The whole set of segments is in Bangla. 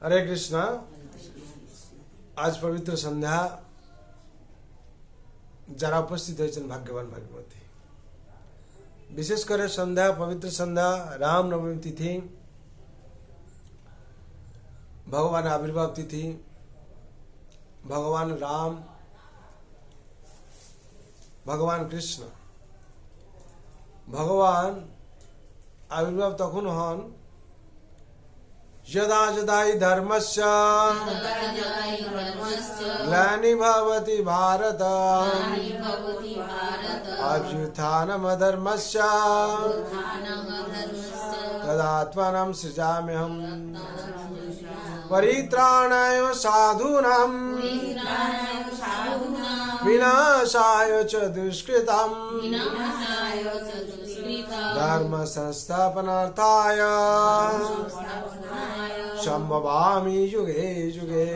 हरे कृष्णा। आज पवित्र सन्ध्या যারা উপস্থিত হয়েছেন ভাগ্যবান ভাগ্যবতী। বিশেষ করে সন্ধ্যা, পবিত্র সন্ধ্যা, রাম নবমী তিথি, ভগবান আবির্ভাব তিথি, ভগবান রাম, ভগবান কৃষ্ণ। ভগবান আবির্ভাব তখন হন यदा यदा हि धर्मस्य ग्लानिर्भवति भारत अभ्युत्थानमधर्मस्य तदात्मानं सृजाम्यहम् परित्राणाय साधूनां विनाशाय च दुष्कृताम् धर्म संस्थापनार्थाय সম্ভবামি যুগে যুগে।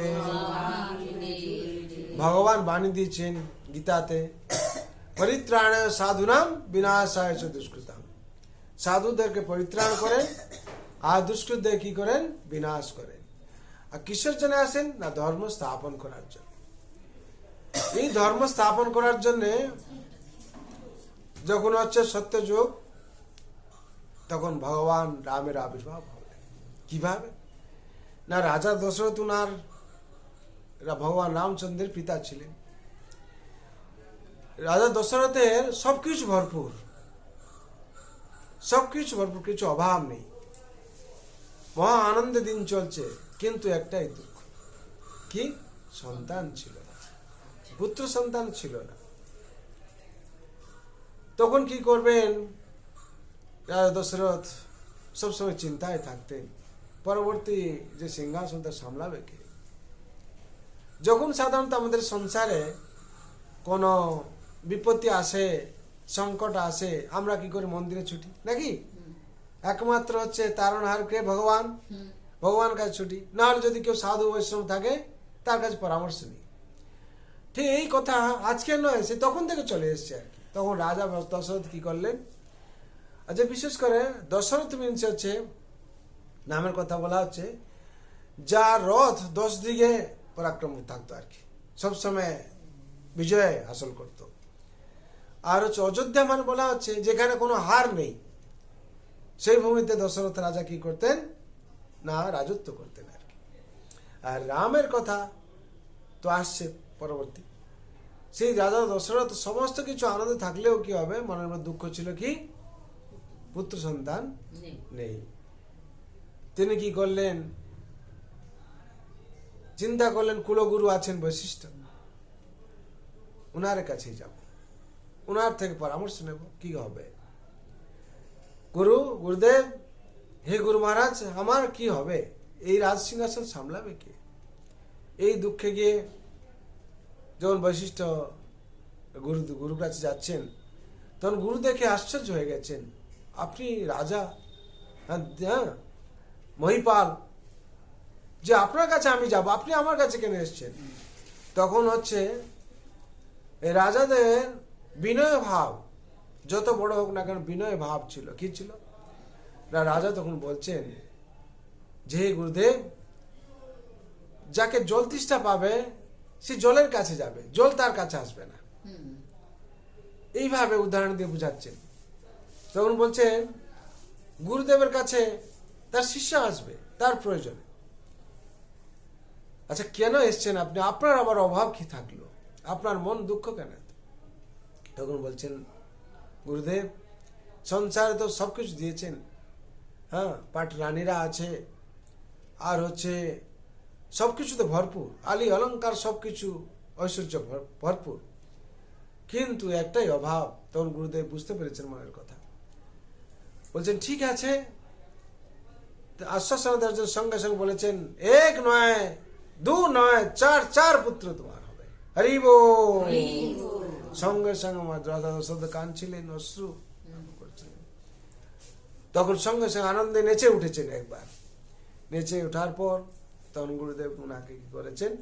ভগবান বাণী দিয়েছেন গীতাতে, পরিত্রাণায় সাধুনাম বিনাশায় চ দুষ্কৃতাম। সাধুদেরকে পরিত্রাণ করেন আর দুষ্কৃতদের কি করেন? বিনাশ করেন। আর কিসের জন্য আসেন? না ধর্ম স্থাপন করার জন্য। এই ধর্ম স্থাপন করার জন্য যখন হচ্ছে সত্যযুগ, তখন ভগবান রামের আবির্ভাব হবে। কিভাবে? না রাজা দশরথ উনার ভগবান রামচন্দ্রের পিতা ছিলেন। রাজা দশরথের সবকিছু ভরপুর, কিছু অভাব নেই, মহা আনন্দে দিন চলছে, কিন্তু একটাই দুঃখ, কি? সন্তান ছিল না, পুত্র সন্তান ছিল না। তখন কি করবেন? রাজা দশরথ সবসময় চিন্তায় থাকতেন, পরবর্তী যে সিংহাসনটা সামলাবে কে? যখন সাধারণত আমাদের সংসারে কোনো বিপত্তি আসে, সংকট আসে, আমরা কি করে? মন্দিরে ছুটি নাকি? একমাত্র হচ্ছে তারণহার কে? ভগবান। ভগবান কাছে ছুটি, না হলে যদি কেউ সাধু বৈষ্ণব থাকে তার কাছে পরামর্শ নিই। ঠিক এই কথা আজকে নয়, সে তখন থেকে চলে এসছে আর কি। তখন রাজা দশরথ কি করলেন? আচ্ছা, বিশেষ করে দশরথ মিনস হচ্ছে, নামের কথা বলা হচ্ছে, যার রথ 10 দিকে পরাক্রম থাকতো আর কি, সবসময় বিজয় হাসিল করত। আর হচ্ছে অযোধ্যা মানে বলা হচ্ছে যেখানে কোনো হার নেই, সেই ভূমিতে দশরথ রাজা কি করতেন? না রাজত্ব করতেন আর কি। আর রামের কথা তো আসছে পরবর্তী। সেই রাজা দশরথ সমস্ত কিছু আনন্দে থাকলেও কি হবে? মনের মধ্যে দুঃখ ছিল, কি? পুত্র সন্তান নেই। তিনি কি করলেন? চিন্তা করলেন, কুলগুরু আছেন বশিষ্ঠ, উনার কাছেই যাব, উনার থেকে পরামর্শ নেব কি হবে। গুরুদেব, হে গুরু মহারাজ, আমার কি হবে? এই রাজ সিংহাসন সামলাবে কে? এই দুঃখে গিয়ে যখন বশিষ্ঠ গুরু কাছে যাচ্ছেন, তখন গুরু দেখে আশ্চর্য হয়ে গেছেন। আপনি রাজা, হ্যাঁ মহিপাল, যে আপনার কাছে আমি যাব, আপনি আমার কাছে কেন এসছেন? তখন হচ্ছে এই রাজাদের বিনয় ভাব, যত বড় হোক না কেন বিনয় ভাব ছিল। কি ছিল? রাজা তখন বলছেন যে গুরুদেব, যাকে জল তৃষ্ণা পাবে সে জলের কাছে যাবে, জল তার কাছে আসবে না। এইভাবে উদাহরণ দিয়ে বুঝাচ্ছেন। তখন বলছেন গুরুদেবের কাছে তার শিষ্য আসবে তার প্রয়োজনে। আচ্ছা, কেন এসছেন আপনি? আপনার আবার অভাব কি থাকলো? আপনার মন দুঃখ কেন? তখন বলছেন, গুরুদেব, সংসারে তো সবকিছু দিয়েছেন, হ্যাঁ পাট রানীরা আছে, আর হচ্ছে সবকিছু তো ভরপুর, আলি অলংকার সবকিছু ঐশ্বর্য ভরপুর, কিন্তু একটাই অভাব। তখন গুরুদেব বুঝতে পেরেছেন মনের কথা। বলছেন ঠিক আছে, আশ্বাসনা দেওয়ার জন্য সঙ্গে সঙ্গে বলেছেন, 1 নয় 2 নয় 4 পুত্র তোমার হবে। হরি বল। সঙ্গে সঙ্গে আমার রাজা দশরথ কাঁদছিলেন, অশ্রু করছিলেন। তখন সঙ্গে সঙ্গে আনন্দে নেচে উঠেছেন। একবার নেচে ওঠার পর তখন গুরুদেব ওনাকে কি করেছেন?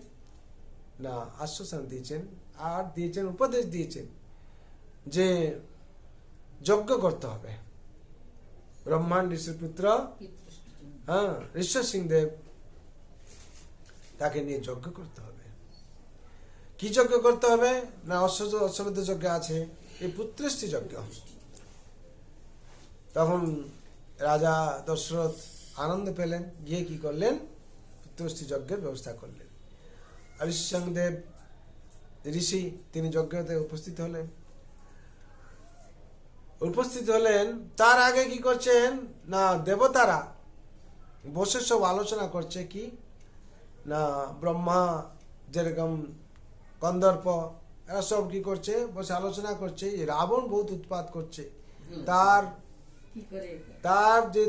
না আশ্বাসনা দিয়েছেন, আর দিয়েছেন উপদেশ দিয়েছেন যে যজ্ঞ করতে হবে। ব্রহ্মাণ্ড ঋষির পুত্র, ঋষ্য সিংদেব তাকে নিয়ে যজ্ঞ করতে হবে। কি যজ্ঞ করতে হবে? না অশ্বমেধ যজ্ঞ আছে, এই পুত্রেষ্টি যজ্ঞ। তখন রাজা দশরথ আনন্দ পেলেন, গিয়ে কি করলেন? পুত্রেষ্টি যজ্ঞের ব্যবস্থা করলেন। হরিশ্চন্দ্রদেব ঋষি তিনি যজ্ঞতে উপস্থিত হলেন। তার আগে কি করছেন? না দেবতারা বসে সব আলোচনা করছে। কি না ব্রহ্মা, যেরকম কন্দর্প, এরা সব কি করছে? বসে আলোচনা করছে রাবণ বহুত উৎপাত করছে, তার যে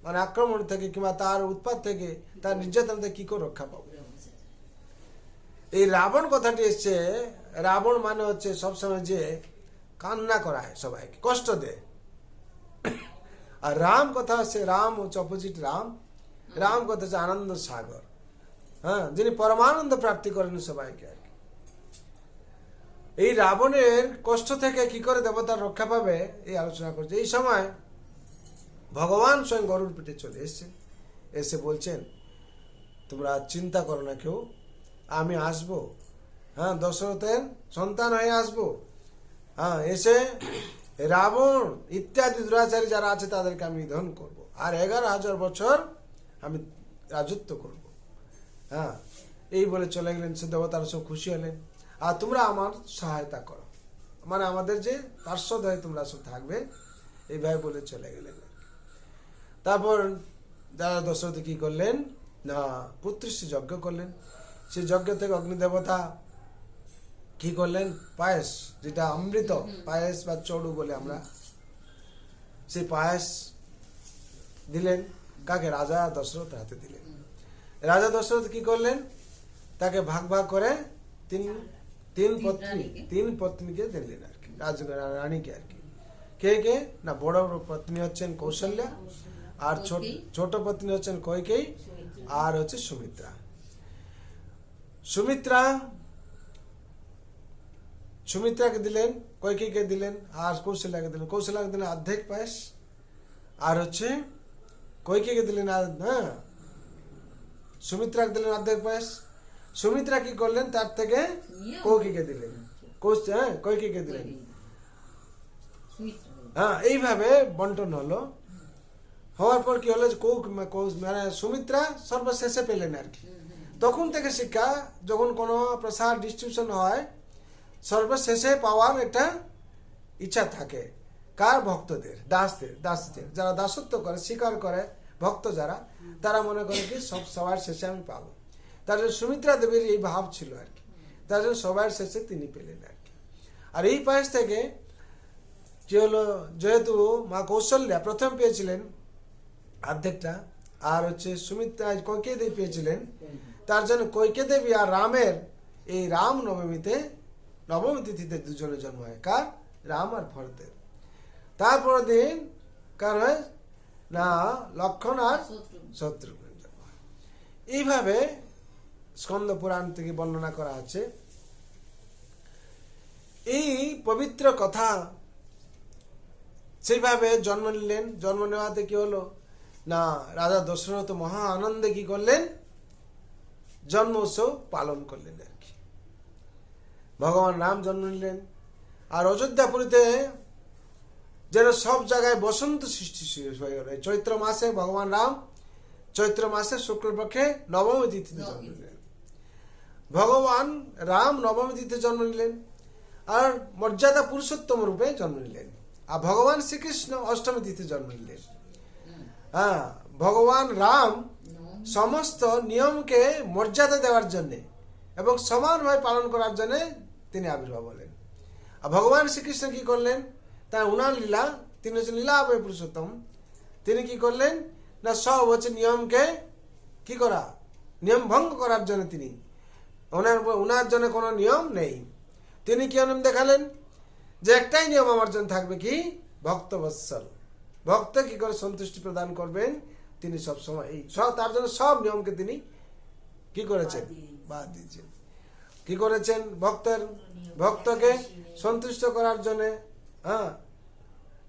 মানে আক্রমণ থেকে কিংবা তার উৎপাত থেকে, তার নির্যাতন থেকে কি করে রক্ষা পাবো। এই রাবণ কথাটি এসছে। রাবণ মানে হচ্ছে সবসময় যে কান্না করায়, সবাইকে কষ্ট দেয়। আর রাম কথা হচ্ছে, রাম হচ্ছে অপোজিট। রাম কথা হচ্ছে আনন্দ সাগর, হ্যাঁ, যিনি পরমানন্দ প্রাপ্তি করেন সবাইকে। এই রাবণের কষ্ট থেকে কি করে দেবতার রক্ষা পাবে, এই আলোচনা করছে। এই সময় ভগবান স্বয়ং গরুর পিঠে চলে এসে বলছেন, তোমরা চিন্তা করো না কেউ, আমি আসবো, হ্যাঁ, দশরথের সন্তান হয়ে আসবো, হ্যাঁ, এসে রাবণ ইত্যাদি দুরাচারী যারা আছে তাদেরকে আমি নিধন করব, আর 11,000 বছর আমি রাজত্ব করব। হ্যাঁ, এই বলে চলে গেলেন। সে দেবতারা সব খুশি হলেন। আর তোমরা আমার সহায়তা করো, মানে আমাদের যে পার্শ্বদ হয়ে তোমরা সব থাকবে, এইভাবে বলে চলে গেলেন। তারপর যারা দশরথ কি করলেন? না পুত্রেষ্টি যজ্ঞ করলেন। সেই যজ্ঞ থেকে অগ্নিদেবতা কি করলেন? পায়েস, যেটা অমৃত পায়েস বা চড়ু বলে আমরা, সেই পায়েস দিলেন। কাকে? রাজা দশরথ হাতে দিলেন। রাজা দশরথ কি করলেন? তাকে ভাগ করে তিন পত্নীকে দিলেন আর কি, রানীকে আর কি। কে? না বড় পত্নী হচ্ছেন কৌশল্যা, আর ছোট পত্নী হচ্ছেন কইকেয়ী, আর হচ্ছে সুমিত্রাকে দিলেন, কইকেয়ীকে দিলেন, আর কৌশল্যাকে দিলেন। কৌশল্যাকে দিলেন অর্ধেক পায়েস, আর হচ্ছে কইকেয়ীকে দিলেন, হ্যাঁ, সুমিত্রাকে দিলেন অর্ধেক পায়েস। সুমিত্রা কি করলেন? তার থেকে কইকেয়ীকে দিলেন, কইকেয়ীকে দিলেন। হ্যাঁ, এইভাবে বন্টন হলো। হওয়ার পর কি হলো? মানে সুমিত্রা সর্বশেষে পেলেন আর কি। তখন থেকে শিক্ষা, যখন কোনো প্রসাদ ডিস্ট্রিবিউশন হয়, সর্বশেষে পাওয়ার একটা ইচ্ছা থাকে। কার? ভক্তদের, দাসদের যারা দাসত্ব করে, স্বীকার করে, ভক্ত যারা, তারা মনে করে কি সবার শেষে আমি পাবো। তার জন্য সুমিত্রা দেবীর এই ভাব ছিল আর কি। তার জন্য সবার শেষে তিনি পেলেন আর কি। আর এই পায়েস থেকে কি হলো? যেহেতু মা কৌশল্যা প্রথম পেয়েছিলেন অর্ধেকটা, আর হচ্ছে সুমিত্রা কইকেয়ী দেবী পেয়েছিলেন, তার জন্য কইকেয়ী দেবী আর রামের এই রাম নবমী তিথিতে দুজনের জন্ম হয়। কার? রাম আর ভরতের। তারপর দিন কার হয়? না লক্ষণ আর শত্রুঘ্নের জন্ম হয়। এইভাবে স্কন্দ পুরাণ থেকে বর্ণনা করা আছে। এই পবিত্র কথা সেইভাবে জন্ম নিলেন। জন্ম নেওয়াতে কি হলো? না রাজা দশরথ মহা আনন্দে কি করলেন? জন্ম উৎসব পালন করলেন আর কি। ভগবান রাম জন্ম নিলেন। আর অযোধ্যাপুরীতে যেন সব জায়গায় বসন্ত সৃষ্টি হয়ে গেল। চৈত্র মাসে ভগবান রাম চৈত্র মাসে শুক্লপক্ষে নবমী তিথিতে জন্ম নিলেন। ভগবান রাম নবমী তিথিতে জন্ম নিলেন আর মর্যাদা পুরুষোত্তম রূপে জন্ম নিলেন। আর ভগবান শ্রীকৃষ্ণ অষ্টমী তিথিতে জন্ম নিলেন। হ্যাঁ, ভগবান রাম সমস্ত নিয়মকে মর্যাদা দেওয়ার জন্য এবং সমানভাবে পালন করার জন্য তিনি আবির্ভাব হলেন। আর ভগবান শ্রীকৃষ্ণ কি করলেন? তার উনার লীলা, তিনি হচ্ছেন লীলাভয় পুরুষোত্তম। তিনি কি করলেন? না সব হচ্ছে নিয়মকে কি করা, নিয়ম ভঙ্গ করার জন্য তিনি, উনার জন্য কোনো নিয়ম নেই। তিনি কি নিয়ম দেখালেন? যে একটাই নিয়ম আমার জন্য থাকবে, কি? ভক্তবৎসল। ভক্ত কি করে সন্তুষ্টি প্রদান করবেন, তিনি সব সময় তার জন্য সব নিয়মকে তিনি কি করেছেন? বাদ দিয়েছেন। কি করেছেন? ভক্তকে সন্তুষ্ট করার জন্য, হ্যাঁ,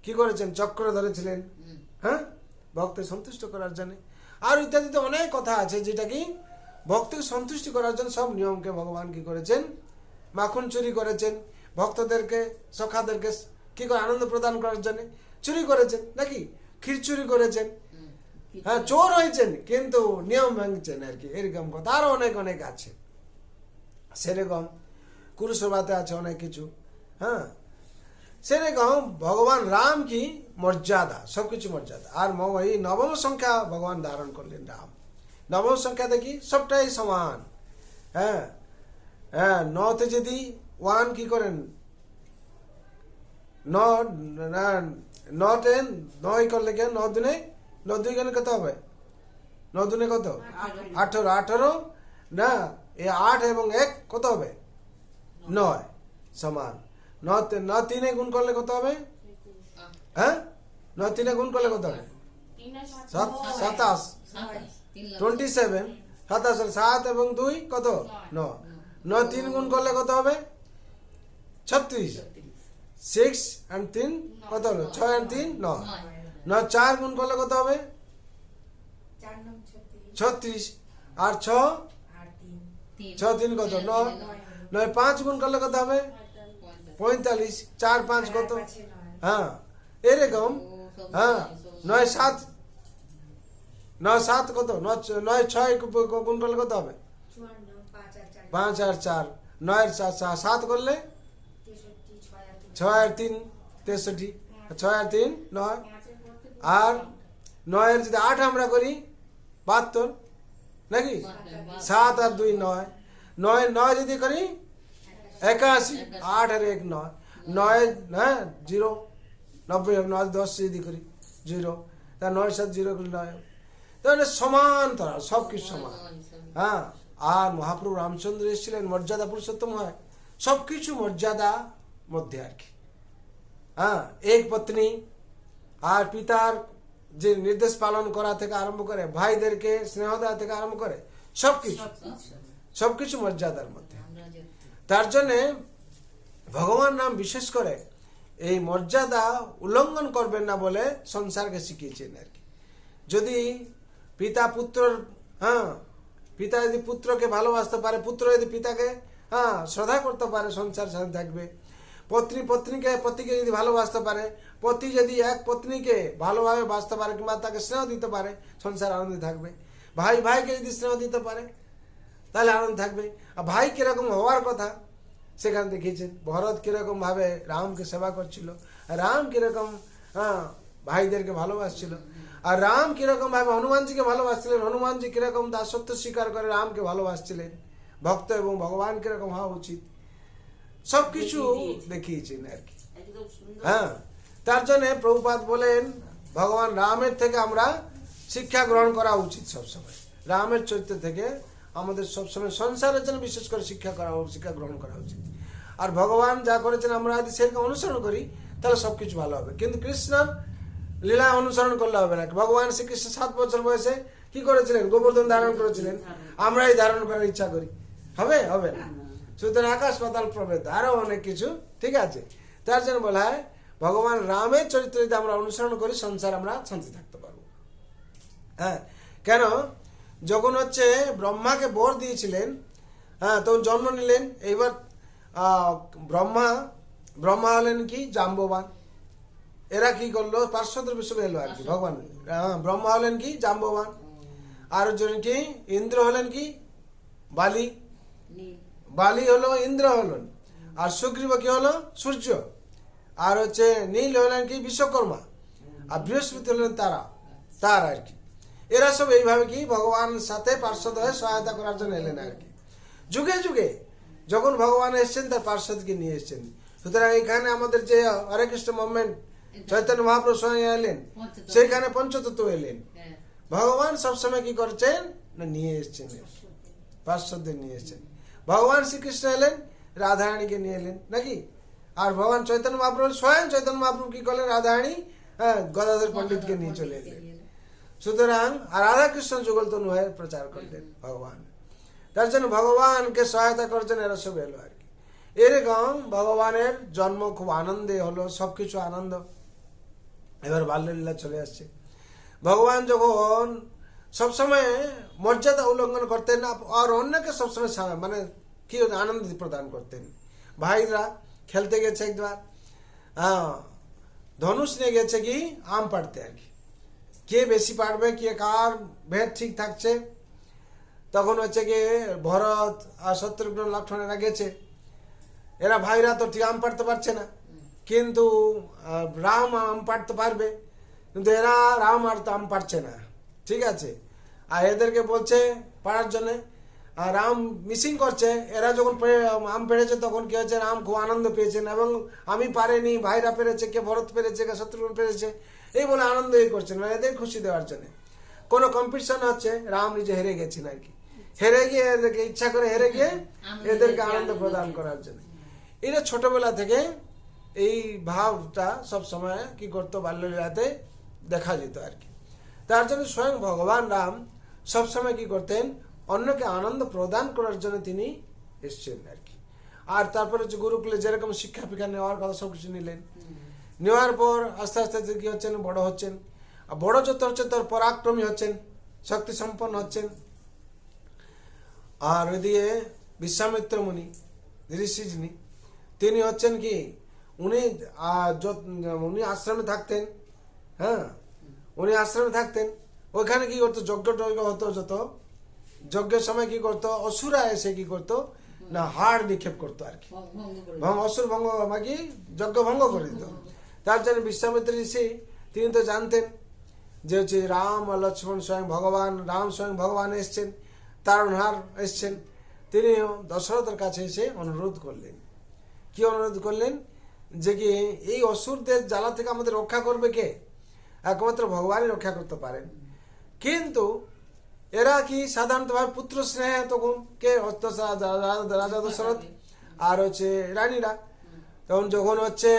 কি করেছেন? চক্র ধরেছিলেন, হ্যাঁ, ভক্ত সন্তুষ্ট করার জন্য। আর ইত্যাদিতে অনেক কথা আছে যেটা কি ভক্তকে সন্তুষ্টি করার জন্য সব নিয়মকে ভগবান কি করেছেন, মাখন চুরি করেছেন, ভক্তদেরকে সখাদেরকে কি করে আনন্দ প্রদান করার জন্য চুরি করেছেন নাকি, ক্ষীর চুরি করেছেন, হ্যাঁ চোর হয়েছেন কিন্তু নিয়ম ভাঙছেন আর কি, এরকম কথা আরো অনেক অনেক আছে। সেরকম কুরুসভাতে আছে অনেক কিছু। হ্যাঁ সেরকম ভগবান রাম কি মর্যাদা, সবকিছু মর্যাদা। আর এই নবম সংখ্যা ভগবান ধারণ করলেন রাম। নবম সংখ্যা দেখি সবটাই সমান। হ্যাঁ হ্যাঁ নতে যদি ওয়ান কি করেন, নয় করলে কেন, ন দুই গেলে কত হবে, ন দুনে কত 18, 18 না এই 8 এবং 1 কত হবে 9 সমান। ন তিনে গুণ করলে কত হবে, হ্যাঁ ন তিনে গুণ করলে কত হবে 27, 27, 27, 7 এবং 2 কত 9, 9 3 গুণ করলে কত হবে 36, 6 and 3 কত হলো 6 and 3 9, 9 4 গুণ করলে কত হবে 36, আর 6 3 কত 9, 9 5 গুণ করলে কত হবে 45, 4 5 কত, হ্যাঁ এরকম। হ্যাঁ 9 7 কত, 9 6 গুণ করলে কত হবে 5 আর 4, 9 7 করলে 6 আর 3 63, 6 আর 3 9, আর 9 এর যদি 8 আমরা করি 72 নাকি, 7 আর 2 9, 9 যদি করি 81, 8 আর 1 9, 9 হ্যাঁ 0 90 হবে, 9 10 যদি করি 0, তা 9 7 0 করলে 9 হবে। তাহলে সমান তারা সবকিছু সমান। হ্যাঁ আর মহাপ্রভু রামচন্দ্র এসেছিলেন মর্যাদা পুরুষোত্তম হয়, সবকিছু মর্যাদা মধ্যে আর কি। হ্যাঁ এক পত্নী আর পিতার যে নির্দেশ পালন করা থেকে আরম্ভ করে, ভাইদেরকে স্নেহ দেওয়া থেকে আরম্ভ করে সবকিছু মর্যাদার মধ্যে। তার জন্যে ভগবান নাম বিশেষ করে এই মর্যাদা উল্লঙ্ঘন করবেন না বলে সংসারকে শিখিয়েছেন আর কি। যদি পিতা পুত্র, হ্যাঁ পিতা যদি পুত্রকে ভালোবাসতে পারে, পুত্র যদি পিতাকে শ্রদ্ধা করতে পারে, সংসার সাথে থাকবে। পত্নী পতিকে যদি ভালোবাসতে পারে, পতি যদি এক পত্নীকে ভালোভাবে বাঁচতে পারে কিংবা তাকে স্নেহ দিতে পারে, সংসার আনন্দে থাকবে। ভাইকে যদি স্নেহ দিতে পারে তাহলে আনন্দ থাকবে। আর ভাই কিরকম হওয়ার কথা সেখানে দেখিয়েছেন। ভরত কিরকম ভাবে রামকে সেবা করছিল, রাম কিরকম ভাইদেরকে ভালোবাসছিল, আর রাম কিরকম ভাবে হনুমানজিকে ভালোবাসছিলেন, হনুমানজি কিরকম দাসত্ব স্বীকার করে রামকে ভালোবাসছিলেন, ভক্ত এবং ভগবান কিরকম হওয়া উচিত সবকিছু দেখিয়েছেন আর কি। হ্যাঁ তার জন্য প্রভুপাদ বলেন ভগবান রামের থেকে আমরা শিক্ষা গ্রহণ করা উচিত সবসময়। রামের চরিত্র থেকে আমাদের সবসময় সংসারের জন্য বিশেষ করে শিক্ষা গ্রহণ করা উচিত। আর ভগবান যা করেছেন আমরা যদি সেরকম অনুসরণ করি তাহলে সবকিছু ভালো হবে। কিন্তু কৃষ্ণর লীলা অনুসরণ করলে হবে না। ভগবান শ্রীকৃষ্ণ 7 বছর বয়সে কি করেছিলেন, গোবর্ধন ধারণ করেছিলেন, আমরাই ধারণ করার ইচ্ছা করি, হবে না। সুতরাং আকাশ পাতাল প্রভেদ আরো অনেক কিছু, ঠিক আছে। তার জন্য বলা হয় ভগবান রামের চরিত্র যদি আমরা অনুসরণ করি সংসার আমরা শান্তি থাকতে পারবো। হ্যাঁ কেন, যখন হচ্ছে ব্রহ্মাকে বর দিয়েছিলেন, হ্যাঁ তখন জন্ম নিলেন। এইবার ব্রহ্মা হলেন কি জাম্ববান, এরা কি করলো পার্শ্বদের বিষয় এলো আর কি। ভগবান ব্রহ্মা হলেন কি জাম্ববান, আর কি ইন্দ্র হলেন কি বালি হলো ইন্দ্র হলেন, আর সুগ্রীব কি হলো সূর্য, আর হচ্ছে নীল হলেন কি বিশ্বকর্মা, আর বৃহস্পতি হলেন তার আর কি। এরা সব এইভাবে কি ভগবান সাথে পার্শ্বদ হয়ে সহায়তা করার জন্য এলেন আর কি। যুগে যুগে যখন ভগবান এসছেন তার পার্শ্বদকে নিয়ে এসছেন। সুতরাং এখানে আমাদের যে হরে কৃষ্ণ মুভমেন্ট চৈতন্য মহাপ্রভু স্বয়ং এলেন, সেইখানে পঞ্চতত্ত্ব এলেন। ভগবান সবসময় কি করছেন না নিয়ে এসছেন, পার্শ্বদের নিয়ে এসছেন। ভগবান শ্রীকৃষ্ণ এলেন রাধারানীকে নিয়ে এলেন নাকি, আর ভগবান চৈতন্য মহাপ্রভু স্বয়ং চৈতন্য মহাপ্রভু কি করলেন রাধারানী গদাধর পণ্ডিতকে নিয়ে চলে এলেন। সুতরাং আর রাধাকৃষ্ণ যুগলতনু হয়ে প্রচার করলেন ভগবান। তার জন্য ভগবানকে সহায়তা করছেন এরা সব এলো আর কি। এরকম ভগবানের জন্ম খুব আনন্দে হলো, সবকিছু আনন্দ। এবার বাল্যলীলা চলে আসছে। ভগবান যখন সবসময় মর্যাদা উল্লঙ্ঘন করতেন আর অন্যকে সবসময় মানে কি আনন্দ প্রদান করতেন। ভাইরা খেলতে গেছে একবার, ধনুষ নিয়ে গেছে কি আম পাড়তে আর কি, কে বেশি পারবে, কে কার ভেদ ঠিক থাকছে। তখন হচ্ছে কি ভরত আর শত্রুঘ্ন লক্ষ্মণ এরা গেছে, এরা ভাইরা তো ঠিক আম পাড়তে পারছে না, কিন্তু রাম আম পাড়তে পারবে, কিন্তু এরা রাম আর আম পারছে না, ঠিক আছে। আর এদেরকে বলছে পাড়ার জন্য, আর রাম মিসিং করছে। এরা যখন আম পেড়েছে তখন কি হয়েছে, রাম খুব আনন্দ পেয়েছেন এবং আমি পারিনি, ভাইরা পেরেছে, কে ভরত পেরেছে, কে শত্রুঘ্ন পেরেছে, এই বলে আনন্দই করছেন, মানে এদের খুশি দেওয়ার জন্য। কোনো কম্পিটিশন হচ্ছে, রাম নিজে হেরে গেছেন আর কি, হেরে গিয়ে এদেরকে ইচ্ছা করে হেরে গিয়ে এদেরকে আনন্দ প্রদান করার জন্য। এটা ছোটবেলা থেকে এই ভাবটা সব সময় কি করতো, বাল্যলীলাতে দেখা যেত আর কি। তার জন্য স্বয়ং ভগবান রাম সবসময় কি করতেন, অন্যকে আনন্দ প্রদান করার জন্য তিনি এসছেন আর কি। আর তারপরে হচ্ছে গুরুকুলে যেরকম শিক্ষা ফিক্ষা নেওয়ার কথা সবকিছু নিলেন, নেওয়ার পর আস্তে আস্তে কি হচ্ছেন, বড় হচ্ছেন। আর বড় যত হচ্ছে তোর পরাক্রমী হচ্ছেন, শক্তি সম্পন্ন হচ্ছেন। আর ওইদিকে বিশ্বামিত্র মুনি ঋষি যিনি, তিনি হচ্ছেন কি, উনি আশ্রমে থাকতেন। হ্যাঁ, উনি আশ্রমে থাকতেন, ওইখানে কি করতো, যজ্ঞ টজ্ঞ হতো, যত যজ্ঞের সময় কি করতো, অসুরা এসে কি করতো না হাড় নিক্ষেপ করতো আর কি, অসুর ভঙ্গ কি যজ্ঞ ভঙ্গ করে দিত। তার জন্য বিশ্বামিত্র ঋষি তিনি তো জানতেন যে হচ্ছে রাম আর লক্ষ্মণ স্বয়ং ভগবান, রাম স্বয়ং ভগবান এসছেন, তারণহার এসছেন। তিনি দশরথের কাছে এসে অনুরোধ করলেন, কি অনুরোধ করলেন, যে কি এই অসুরদের জ্বালা থেকে আমাদের রক্ষা করবে কে, একমাত্র ভগবানই রক্ষা করতে পারেন। কিন্তু এরা কি সাধারণতভাবে পুত্র স্নেহ, তখন কে রাজা দশরথ আর হচ্ছে রানীরা। তখন যখন হচ্ছে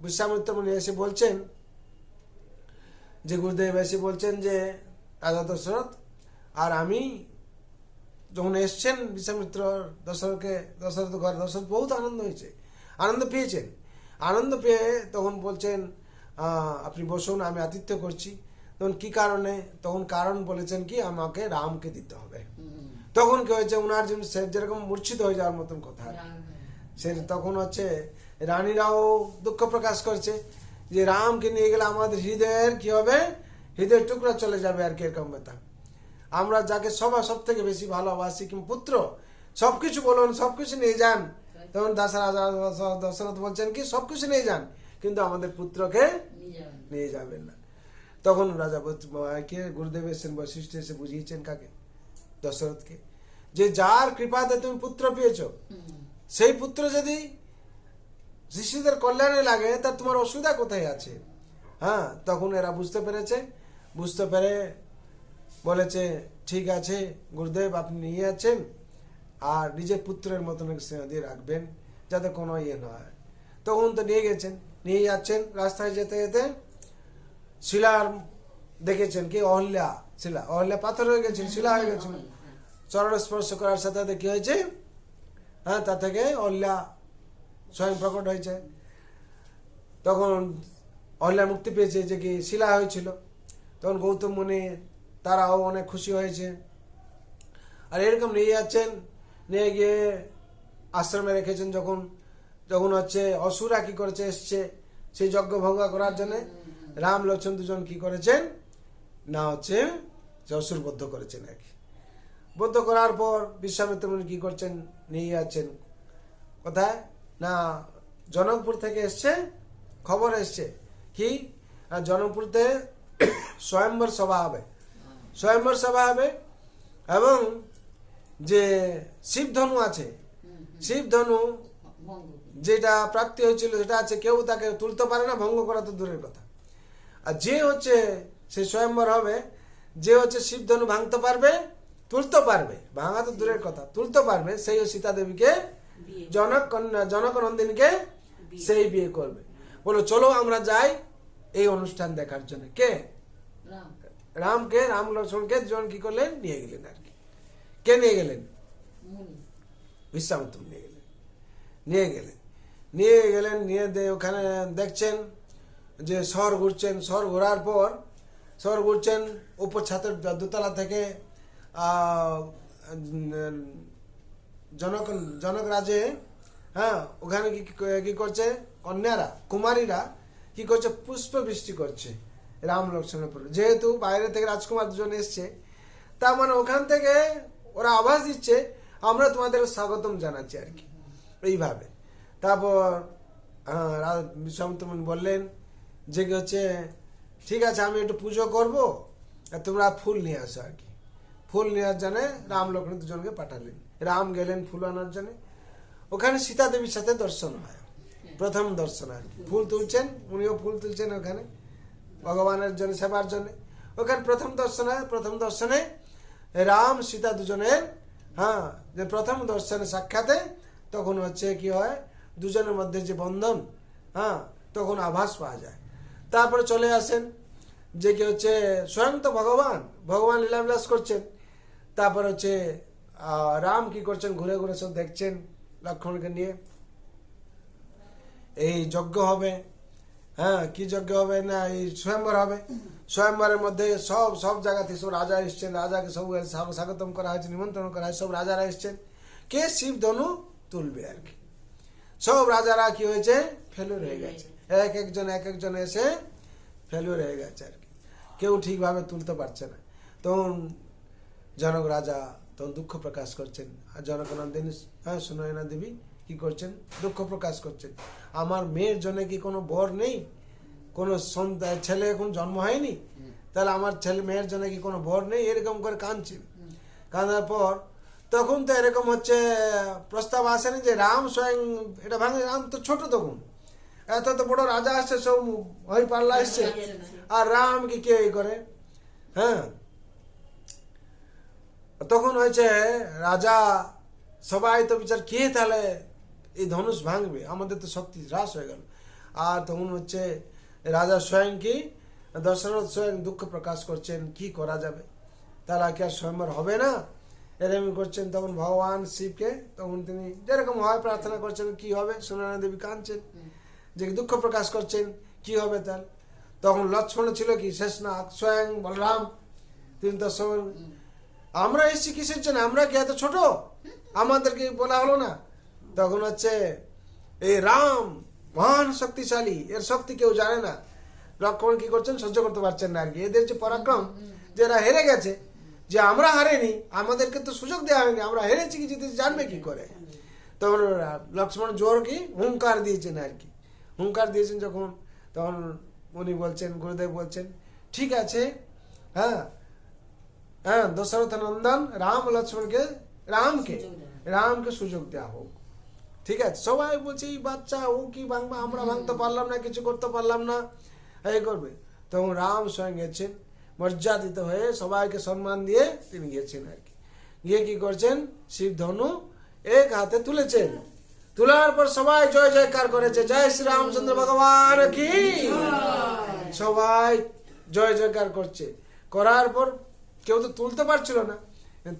বিশ্বামিত্র মুনি এসে বলছেন, যে গুরুদেব এসে বলছেন যে রাজা দশরথ আর আমি যখন এসছেন বিশ্বামিত্র দশরথ ঘর, দশরথ বহুত আনন্দ হয়েছে, আনন্দ পেয়েছেন। আনন্দ পেয়ে তখন বলছেন আপনি বসুন, আমি আতিথ্য করছি। তখন কি কারণে, তখন কারণ বলেছেন কি আমাকে রামকে দিতে হবে। তখন কি হয়েছে, ওনার যেরকম মূর্ছিত হয়ে যাওয়ার মতন কথা, সে তখন হচ্ছে রানীরাও দুঃখ প্রকাশ করছে যে রামকে নিয়ে গেলে আমাদের হৃদয়ের কি হবে, হৃদয়ের টুকরা চলে যাবে আর কি, এরকম কথা। আমরা যাকে সব থেকে বেশি ভালোবাসি, কিন্তু পুত্র সবকিছু বলুন, সবকিছু নিয়ে যান। তখন দশরথ বলছেন কি সবকিছু নিয়ে যান, কিন্তু আমাদের পুত্রকে নিয়ে যাবেন না। তখন রাজা কে গুরুদেব এসেছেন, বশিষ্ঠ এসে বুঝিয়েছেন কাকে, দশরথকে, যে যার কৃপাতে তুমি পুত্র পেয়েছ, সেই পুত্র যদি শিশুদের কল্যাণে লাগে, তা তোমার অসুবিধা কোথায় আছে। হ্যাঁ, তখন এরা বুঝতে পেরে বলেছে ঠিক আছে গুরুদেব, আপনি নিয়ে যাচ্ছেন আর নিজের পুত্রের মতন স্নেহ দিয়ে রাখবেন, যাতে কোনো ইয়ে না হয়। তখন তো নিয়ে যাচ্ছেন, রাস্তায় যেতে যেতে শিলার দেখেছেন কি, অহল্যা পাথর হয়ে গেছেন, শিলা হয়ে গেছেন। চরণ স্পর্শ করার সাথে সাথে কি হয়েছে, হ্যাঁ, তা থেকে অহল্যা স্বয়ং প্রকট হয়েছে। তখন অহল্যা মুক্তি পেয়েছে, যে কি শিলা হয়েছিল। তখন গৌতম মুনি তারাও অনেক খুশি হয়েছে। আর এরকম নিয়ে যাচ্ছেন, নিয়ে গিয়ে আশ্রমে রেখেছেন। যখন হচ্ছে অসুরা কি করেছে, এসছে সেই যজ্ঞ ভঙ্গ করার জন্য, রাম লক্ষ্মণ দুজন কি করেছেন না হচ্ছে অসুর বদ্ধ করেছেন আর কি। বদ্ধ করার পর বিশ্বামিত্র মুনি কি করছেন, নিয়ে যাচ্ছেন কোথায় না, জনকপুর থেকে এসছে খবর এসছে কি, জনকপুরতে স্বয়ম্বর সভা হবে এবং যে শিবধনু আছে, শিবধনু যেটা প্রাপ্তি হয়েছিল সেটা আছে, কেউ তাকে তুলতে পারে না, ভঙ্গ করা তো দূরের কথা। আর যে হচ্ছে সে স্বয়ম্বর হবে, যে হচ্ছে শিবধনু ভাঙতে পারবে, তুলতে পারবে, ভাঙা তো দূরের কথা, তুলতে পারবে, সেই সীতা দেবীকে জনক নন্দিনীকে সেই বিয়ে করবে। বলো চলো আমরা যাই এই অনুষ্ঠান দেখার জন্য। কে রাম লক্ষ্মণকে দুজন কি করলেন, নিয়ে গেলেন আর কি। কে নিয়ে গেলেন, বিশ্বামিত্র নিয়ে গেলেন। নিয়ে ওখানে দেখছেন যে শহর ঘুরছেন। শহর ঘোরার পর সবার ঘুরছেন উপর ছাদের দোতলা থেকে জনক জনক রাজে, হ্যাঁ, ওখানে কি করছে, কন্যারা কুমারীরা কি করছে, পুষ্প বৃষ্টি করছে রাম লক্ষ্মণের উপর। যেহেতু বাইরে থেকে রাজকুমার দুজন এসছে, তার মানে ওখান থেকে ওরা আভাস দিচ্ছে আমরা তোমাদের স্বাগতম জানাচ্ছি আর কি, এইভাবে। তারপর বিশ্বামিত্র মুনি বললেন যে কি হচ্ছে, ঠিক আছে আমি একটু পুজো করবো, আর তোমরা ফুল নিয়ে আসো আর কি। ফুল নেওয়ার জন্য রাম লক্ষ্মণ দুজনকে পাঠালেন। রাম গেলেন ফুল আনার জন্য। ওখানে সীতা দেবীর সাথে দর্শন হয়, প্রথম দর্শন আর কি। ফুল তুলছেন, উনিও ফুল তুলছেন ওখানে ভগবানের জন্য, সেবার জন্য। ওখানে প্রথম দর্শন হয়। প্রথম দর্শনে রাম সীতা দুজনের, হ্যাঁ, যে প্রথম দর্শনে সাক্ষাতে তখন হচ্ছে কি হয়, দুজনের মধ্যে যে বন্ধন, হ্যাঁ, তখন আভাস পাওয়া যায়। তারপরে চলে আসেন যে কি হচ্ছে, স্বয়ং তো ভগবান লীলাবিলাস করছেন। তারপর হচ্ছে রাম কি করছেন, ঘুরে ঘুরে সব দেখছেন লক্ষ্মণকে নিয়ে। এই যজ্ঞ হবে, হ্যাঁ, কি যজ্ঞ হবে না, এই স্বয়ম্বর হবে। স্বয়ম্বরের মধ্যে সব জায়গা থেকে সব রাজা এসছেন, রাজাকে সব স্বাগতম করা হয়েছে, নিমন্ত্রণ করা হয়েছে। সব রাজারা এসছেন, কে শিব ধনু তুলবে আর কি। সব রাজারা কি হয়েছে, ফেলুর হয়ে গেছে। এক একজন এসে ফেলুর হয়ে গেছে আর কি, কেউ ঠিকভাবে তুলতে পারছে না। তখন জনক রাজা তখন দুঃখ প্রকাশ করছেন। আর জনকনন্দিনী, হ্যাঁ, সুনয়না দেবী কি করছেন, দুঃখ প্রকাশ করছেন। আমার মেয়ের জন্য কি কোনো বর নেই, কোনো ছেলে এখন জন্ম হয়নি, তাহলে আমার মেয়ের জন্য কি কোনো বর নেই, এরকম করে কাঁদছেন। কাঁদার পর তখন তো এরকম হচ্ছে প্রস্তাব আসেনি যে রাম স্বয়ং এটা ভাঙে। রাম তো ছোট, তখন এত বড় রাজা আসছে, সব ওই পাল্লা এসছে, আর রাম কি কে করে, হ্যাঁ। তখন হয়েছে রাজা সবাই তো বিচার, কে তাহলে এই ধনুষ ভাঙবে, আমাদের তো শক্তি হ্রাস হয়ে গেল। আর তখন হচ্ছে রাজা স্বয়ং কি, দশরথ স্বয়ং দুঃখ প্রকাশ করছেন, কি করা যাবে, তাহলে কি আর স্বয়ম্বর হবে না, এরকম করছেন। তখন ভগবান শিবকে, তখন তিনি যেরকম হয় প্রার্থনা করছেন, কি হবে। সুনয়না দেবী কাঁদছেন, যে দুঃখ প্রকাশ করছেন, কি হবে তাহলে। তখন লক্ষ্মণ ছিল কি, শেষনাগ স্বয়ং বলরাম, তিনি তো আমরা এসেছি কিসের জন্য, আমরা কি এত ছোট, আমাদেরকে বলা হলো না। তখন হচ্ছে এই রাম মহান শক্তিশালী, এর শক্তি কেউ জানে না। লক্ষ্মণ কি করছেন, সহ্য করতে পারছেন না আর কি। এদের যে পরাক্রম, যে এরা হেরে গেছে, যে আমরা হারেনি, আমাদেরকে তো সুযোগ দেওয়া হয়নি, আমরা হেরেছি কি, জিতে জানবে কি করে। তখন লক্ষ্মণ জোর কি হুঙ্কার দিয়েছেন আর কি। হুঙ্কার দিয়েছেন যখন, তখন উনি বলছেন, গুরুদেব বলছেন, ঠিক আছে, হ্যাঁ, দশরথ নন্দন রাম লক্ষ্মণকে রামকে সুযোগ দেওয়া হোক। ঠিক আছে, সবাই বলছে এই বাচ্চা, ও কি ভাঙবে, আমরা ভাঙতে পারলাম না, কিছু করতে পারলাম না, এই করবে। তখন রাম স্বয়ং গেছেন, মর্যাদিত হয়ে সবাইকে সম্মান দিয়ে তিনি গেছেন আর কি। গিয়ে কি করছেন, শিব ধনু এক হাতে তুলেছেন। তোলার পর সবাই জয় জয়কার করেছে, জয় শ্রী রামচন্দ্র ভগবান কি। সবাই জয় জয়কার করছে। করার পর কেউ তো তুলতে পারছিল না,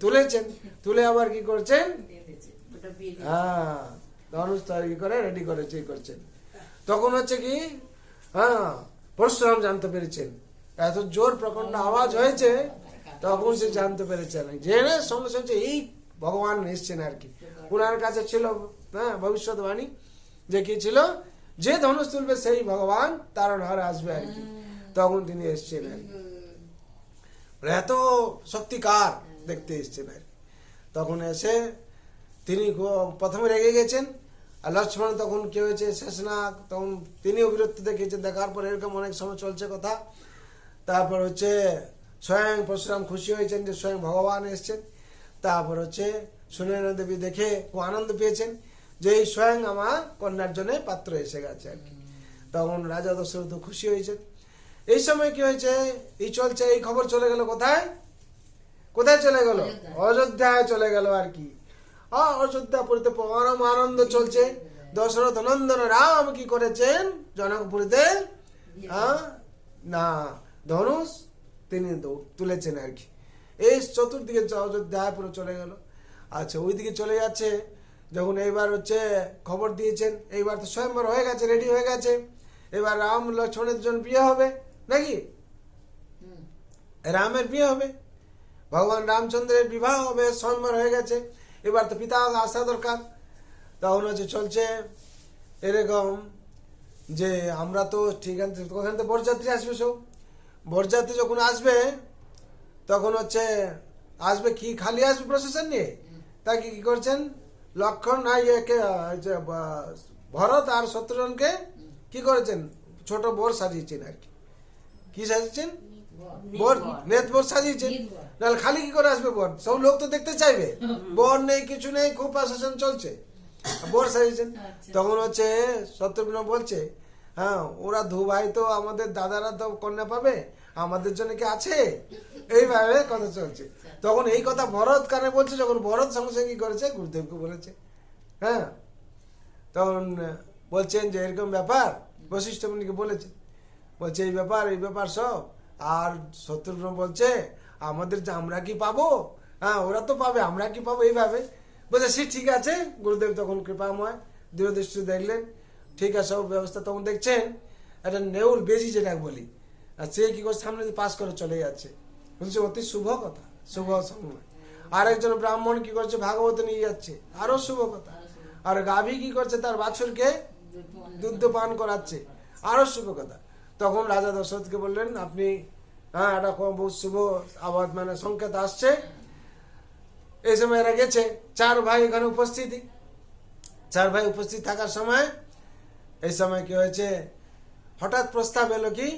তুলেছেন। তুলে আবার কি করছেন, হ্যাঁ, ধনুষ তৈরি করে রেডি করেছে, করছেন। তখন হচ্ছে কি, হ্যাঁ, পরশুরাম জানতে পেরেছেন, এত জোর প্রকাণ্ড আওয়াজ হয়েছে, তখন সে জানতে পেরেছেন, জেনে সঙ্গে সঙ্গে এই ভগবান এসছেন আর কি। ওনার কাছে ছিল, হ্যাঁ, ভবিষ্যৎবাণী, যে কি ছিল, যে ধনুষ তুলবে সেই ভগবান তারণহার আসবে আর কি। তখন তিনি এসছেন আর কি, এত শক্তিকার দেখতে এসছেন আর কি। তখন এসে তিনি প্রথমে রেগে গেছেন। আর লক্ষ্মণ তখন কি হয়েছে, শেষনাগ, তখন তিনিও বিরক্তি দেখিয়েছেন। দেখার পর এরকম অনেক সময় চলছে কথা। তারপর হচ্ছে স্বয়ং পরশুরাম খুশি হয়েছেন যে স্বয়ং ভগবান এসছেন। তারপর হচ্ছে সুনয়না দেবী দেখে খুব আনন্দ পেয়েছেন যে এই স্বয়ং আমার কন্যার জন্য পাত্র এসে গেছে আর কি। তখন রাজা দশরথ খুশি হয়েছেন। এই সময় কি হয়েছে, এই চলছে, এই খবর চলে গেল কোথায়, কোথায় চলে গেল, অযোধ্যায় চলে গেল আর কি। অযোধ্যাপুরীতে পরম আনন্দ চলছে। দশরথ নন্দন রাম কি করেছেন, জনকপুরীতে না ধনুষ তিনি তুলেছেন আর কি। এই চতুর্দিকে অযোধ্যায় পুরো চলে গেল। আচ্ছা, ওইদিকে চলে যাচ্ছে যখন, এইবার হচ্ছে খবর দিয়েছেন, এইবার তো স্বয়ম্বর হয়ে গেছে, রেডি হয়ে গেছে। এবার রাম লক্ষ্মণের জন্য বিয়ে হবে নাকি, রামের বিয়ে হবে, ভগবান রামচন্দ্রের বিবাহ হবে, সম্মান হয়ে গেছে। এবার তো পিতা আসা দরকার। তখন হচ্ছে চলছে এরকম যে আমরা তো ঠিক আছে, ওখান থেকে বরযাত্রী আসবে, সব বরযাত্রী যখন আসবে তখন হচ্ছে আসবে কি খালি আসবে প্রসেসন নিয়ে, তাকে কি করছেন লক্ষণ না ইয়েকে ভরত আর শত্রুঘ্নকে কি করেছেন ছোট বর সাজিয়েছেন আর কি সাজিয়েছেন বর, নেত বর সাজিয়েছেন। নাহলে খালি কি করে আসবে বর, সব লোক তো দেখতে চাইবে, বর নেই কিছু নেই, খুব প্রশাসন চলছে, বর সাজিয়েছেন। তখন হচ্ছে শত্রুঘ্ন বলছে হ্যাঁ ওরা দু ভাই তো আমাদের দাদারা তো কন্যা পাবে, আমাদের জন্য কি আছে, এইভাবে কথা চলছে। তখন এই কথা ভরত কানে বলছে, যখন ভরত সঙ্গে সঙ্গে কি করেছে গুরুদেবকে বলেছে। হ্যাঁ তখন বলছেন যে এরকম ব্যাপার, বশিষ্ঠ মুনিকে বলেছে, বলছে এই ব্যাপার সব। আর শত্রুঘ্ন বলছে আমাদের আমরা কি পাবো, হ্যাঁ ওরা তো পাবে, আমরা কি পাবো, এইভাবে বলছে। সে ঠিক আছে, গুরুদেব তখন কৃপাময় দৃঢ়দৃষ্টি দেখলেন, ঠিক আছে সব ব্যবস্থা। তখন দেখছেন একটা নেউল বেজি যেটা বলি, আর সে কি করে সামনে পাস করে চলে যাচ্ছে, বলছে অতি শুভ কথা, শুভ সময়। আর একজন ব্রাহ্মণ কি করছে ভাগবত নিয়ে যাচ্ছে, আরো শুভ কথা। আর গাভী কি করছে তার বাছুরকে দুধ পান করাচ্ছে, আরো শুভ কথা। তখন রাজা দশরথকে বললেন আপনি হ্যাঁ এটা বহু শুভ আবাদ মানে সংকেত আসছে। এই সময় এরা গেছে, চার ভাই এখানে উপস্থিতি, চার ভাই উপস্থিত থাকার সময় এই সময় কি হয়েছে হঠাৎ প্রস্তাব এলো কি,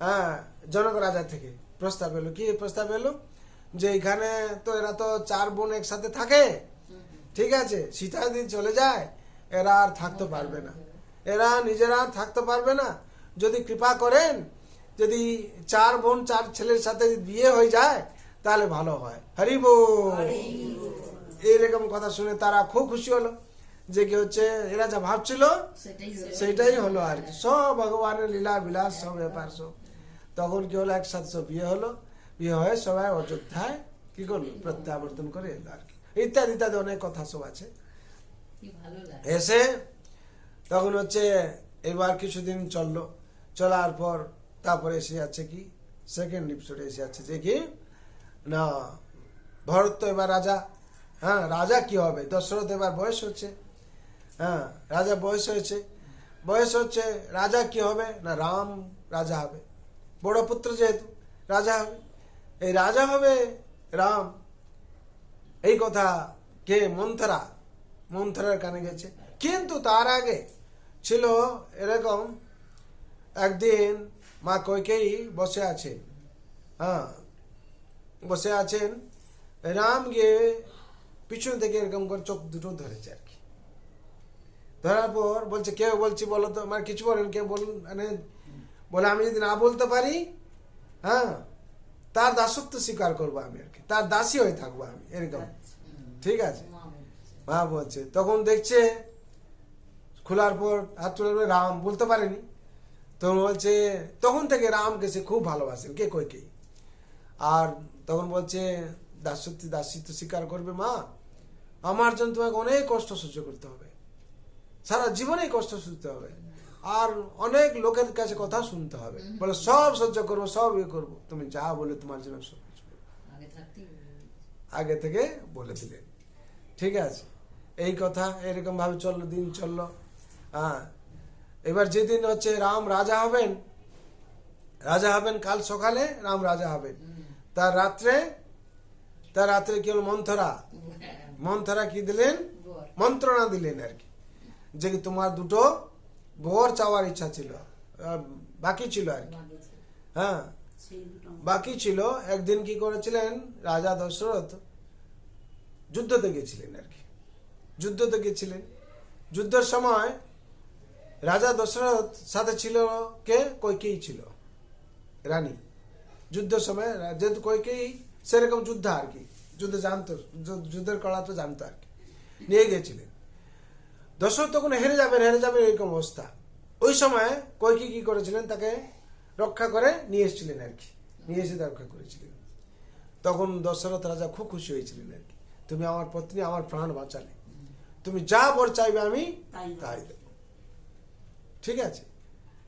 হ্যাঁ জনক রাজা থেকে প্রস্তাব এলো কি, প্রস্তাব এলো যে এখানে তো এরা তো চার বোন একসাথে থাকে, ঠিক আছে সীতা যদি চলে যায় এরা আর থাকতে পারবে না, এরা নিজেরা থাকতে পারবে না, যদি কৃপা করেন যদি চার বোন চার ছেলের সাথে বিয়ে হয়ে যায় তাহলে ভালো হয়, হরি বল। এইরকম কথা শুনে তারা খুব খুশি হলো, যে কি হচ্ছে এরা যা ভাবছিল সেটাই হলো আর কি, সব ভগবানের লীলা বিলাস সব ব্যাপার সব। তখন কি হলো একসাথে সব বিয়ে হলো, বিয়ে হয়ে সবাই অযোধ্যায় কি করলো প্রত্যাবর্তন করে এলো আর কি, ইত্যাদি ইত্যাদি অনেক কথা সব আছে। এসে তখন হচ্ছে এবার কিছুদিন চললো, চলার পর তারপরে এসে যাচ্ছে কি সেকেন্ড এপিসোডে এসে যাচ্ছে যে কি না ভরত তো এবার রাজা, হ্যাঁ রাজা কি হবে, দশরথ এবার বয়স হচ্ছে, হ্যাঁ রাজা বয়স হচ্ছে রাজা কি হবে না রাম রাজা হবে, বড় পুত্র যেহেতু রাজা হবে, এই রাজা হবে রাম। এই কথা কে মন্থরার কানে গেছে। কিন্তু তার আগে ছিল এরকম একদিন মা কৈকেয়ী বসে আছেন, হ্যাঁ বসে আছেন, রাম গিয়ে পিছন থেকে এরকম করে চোখ দুটো ধরেছে আর কি, ধরার পর বলছে কেউ বলছি বলো তো, মানে কিছু বলেন কেউ বলুন, মানে বলে আমি যদি না বলতে পারি হ্যাঁ তার দাসত্ব স্বীকার করবো আমি আর কি, তার দাসী হয়ে থাকবো আমি এরকম, ঠিক আছে মা বলছে। তখন দেখছে খোলার পর হাত তুলে রাম বলতে পারেনি, তখন বলছে তখন থেকে রামকে সে খুব ভালোবাসেন কে কৈকেয়ী, আর তখন বলছে দাসত্ব স্বীকার করবে মা, আমার জন্য তোমাকে অনেক কষ্ট সহ্য করতে হবে, সারা জীবনে কষ্ট সহ্য হবে, আর অনেক লোকের কাছে কথা শুনতে হবে, বলে সব সহ্য করবো, সব ইয়ে করবো, তুমি যা বলে তোমার জন্য সব কিছু আগে থেকে বলে দিলেন, ঠিক আছে। এই কথা এরকম ভাবে চললো, দিন চললো। হ্যাঁ এবার যেদিন হচ্ছে রাম রাজা হবেন কাল সকালে রাম রাজা হবেন, তার রাত্রে কি হল মন্থরা কি দিলেন মন্ত্রণা দিলেন আর কি, যে তোমার দুটো বর চাওয়ার ইচ্ছা ছিল, বাকি ছিল আর কি, হ্যাঁ বাকি ছিল। একদিন কি করেছিলেন রাজা দশরথ যুদ্ধতে গেছিলেন আর কি, যুদ্ধের সময় রাজা দশরথ সাথে ছিল কে কৈকেয়ী ছিল রানী, যুদ্ধের সময় যেহেতু কৈকেয়ী সেরকম যুদ্ধ আর কি, যুদ্ধের কলা তো জানতো আর কি, নিয়ে গেছিলেন। দশরথ তখন হেরে যাবেন এরকম অবস্থা, ওই সময় কৈকেয়ী কি করেছিলেন তাকে রক্ষা করে নিয়ে এসেছিলেন আর কি, নিয়ে এসে রক্ষা করেছিলেন। তখন দশরথ রাজা খুব খুশি হয়েছিলেন আর কি, তুমি আমার পত্নী আমার প্রাণ বাঁচালে, তুমি যা বর চাইবে আমি তাই দেব, ঠিক আছে।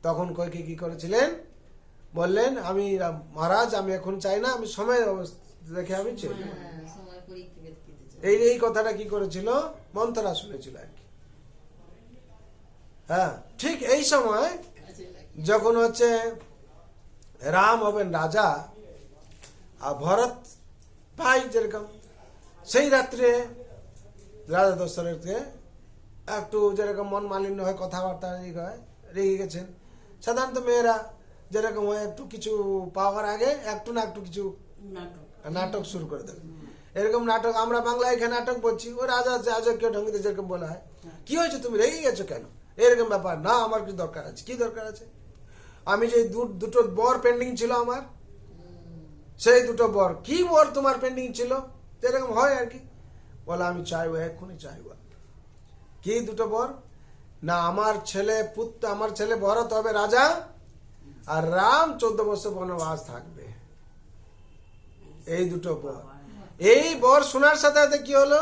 তখন কৈকেয়ী কি করেছিলেন বললেন আমি মহারাজ আমি এখন চাই না, আমি সময় দেখে আমি চলে যাব। এই কথাটা কি করেছিল মন্থরা শুনেছিল আর কি। হ্যাঁ, ঠিক এই সময় যখন হচ্ছে রাম হবেন রাজা আর ভরত ভাই যেরকম, সেই রাত্রে রাজা দশরথকে একটু যেরকম মন মালিন্য হয়, কথাবার্তা হয়, রেগে গেছেন। সাধারণত মেয়েরা যেরকম হয় একটু কিছু পাওয়ার আগে একটু না একটু কিছু নাটক শুরু করে দেবে। এরকম নাটক আমরা বাংলায় এখানে নাটক বলছি, ও রাজা রাজকীয় ঢঙ্গিতে যেরকম বলা হয়, কি হয়েছে তুমি রেগে গেছো কেন, এরকম ব্যাপার না, আমার কি দরকার আছে, কি দরকার আছে, আমি যে দুটো বর পেন্ডিং ছিল আমার, সেই দুটো বর, কি বর তোমার পেন্ডিং ছিল, যেরকম হয় আর কি, বলে আমি চাইবো, এক্ষুনি চাইবো। কি দুটো বর, না আমার ছেলে ভরত হবে রাজা, আর রাম 14 বছর বনবাস থাকবে, এই দুটো বর। এই বর শোনার সাথে সাথে কি হলো,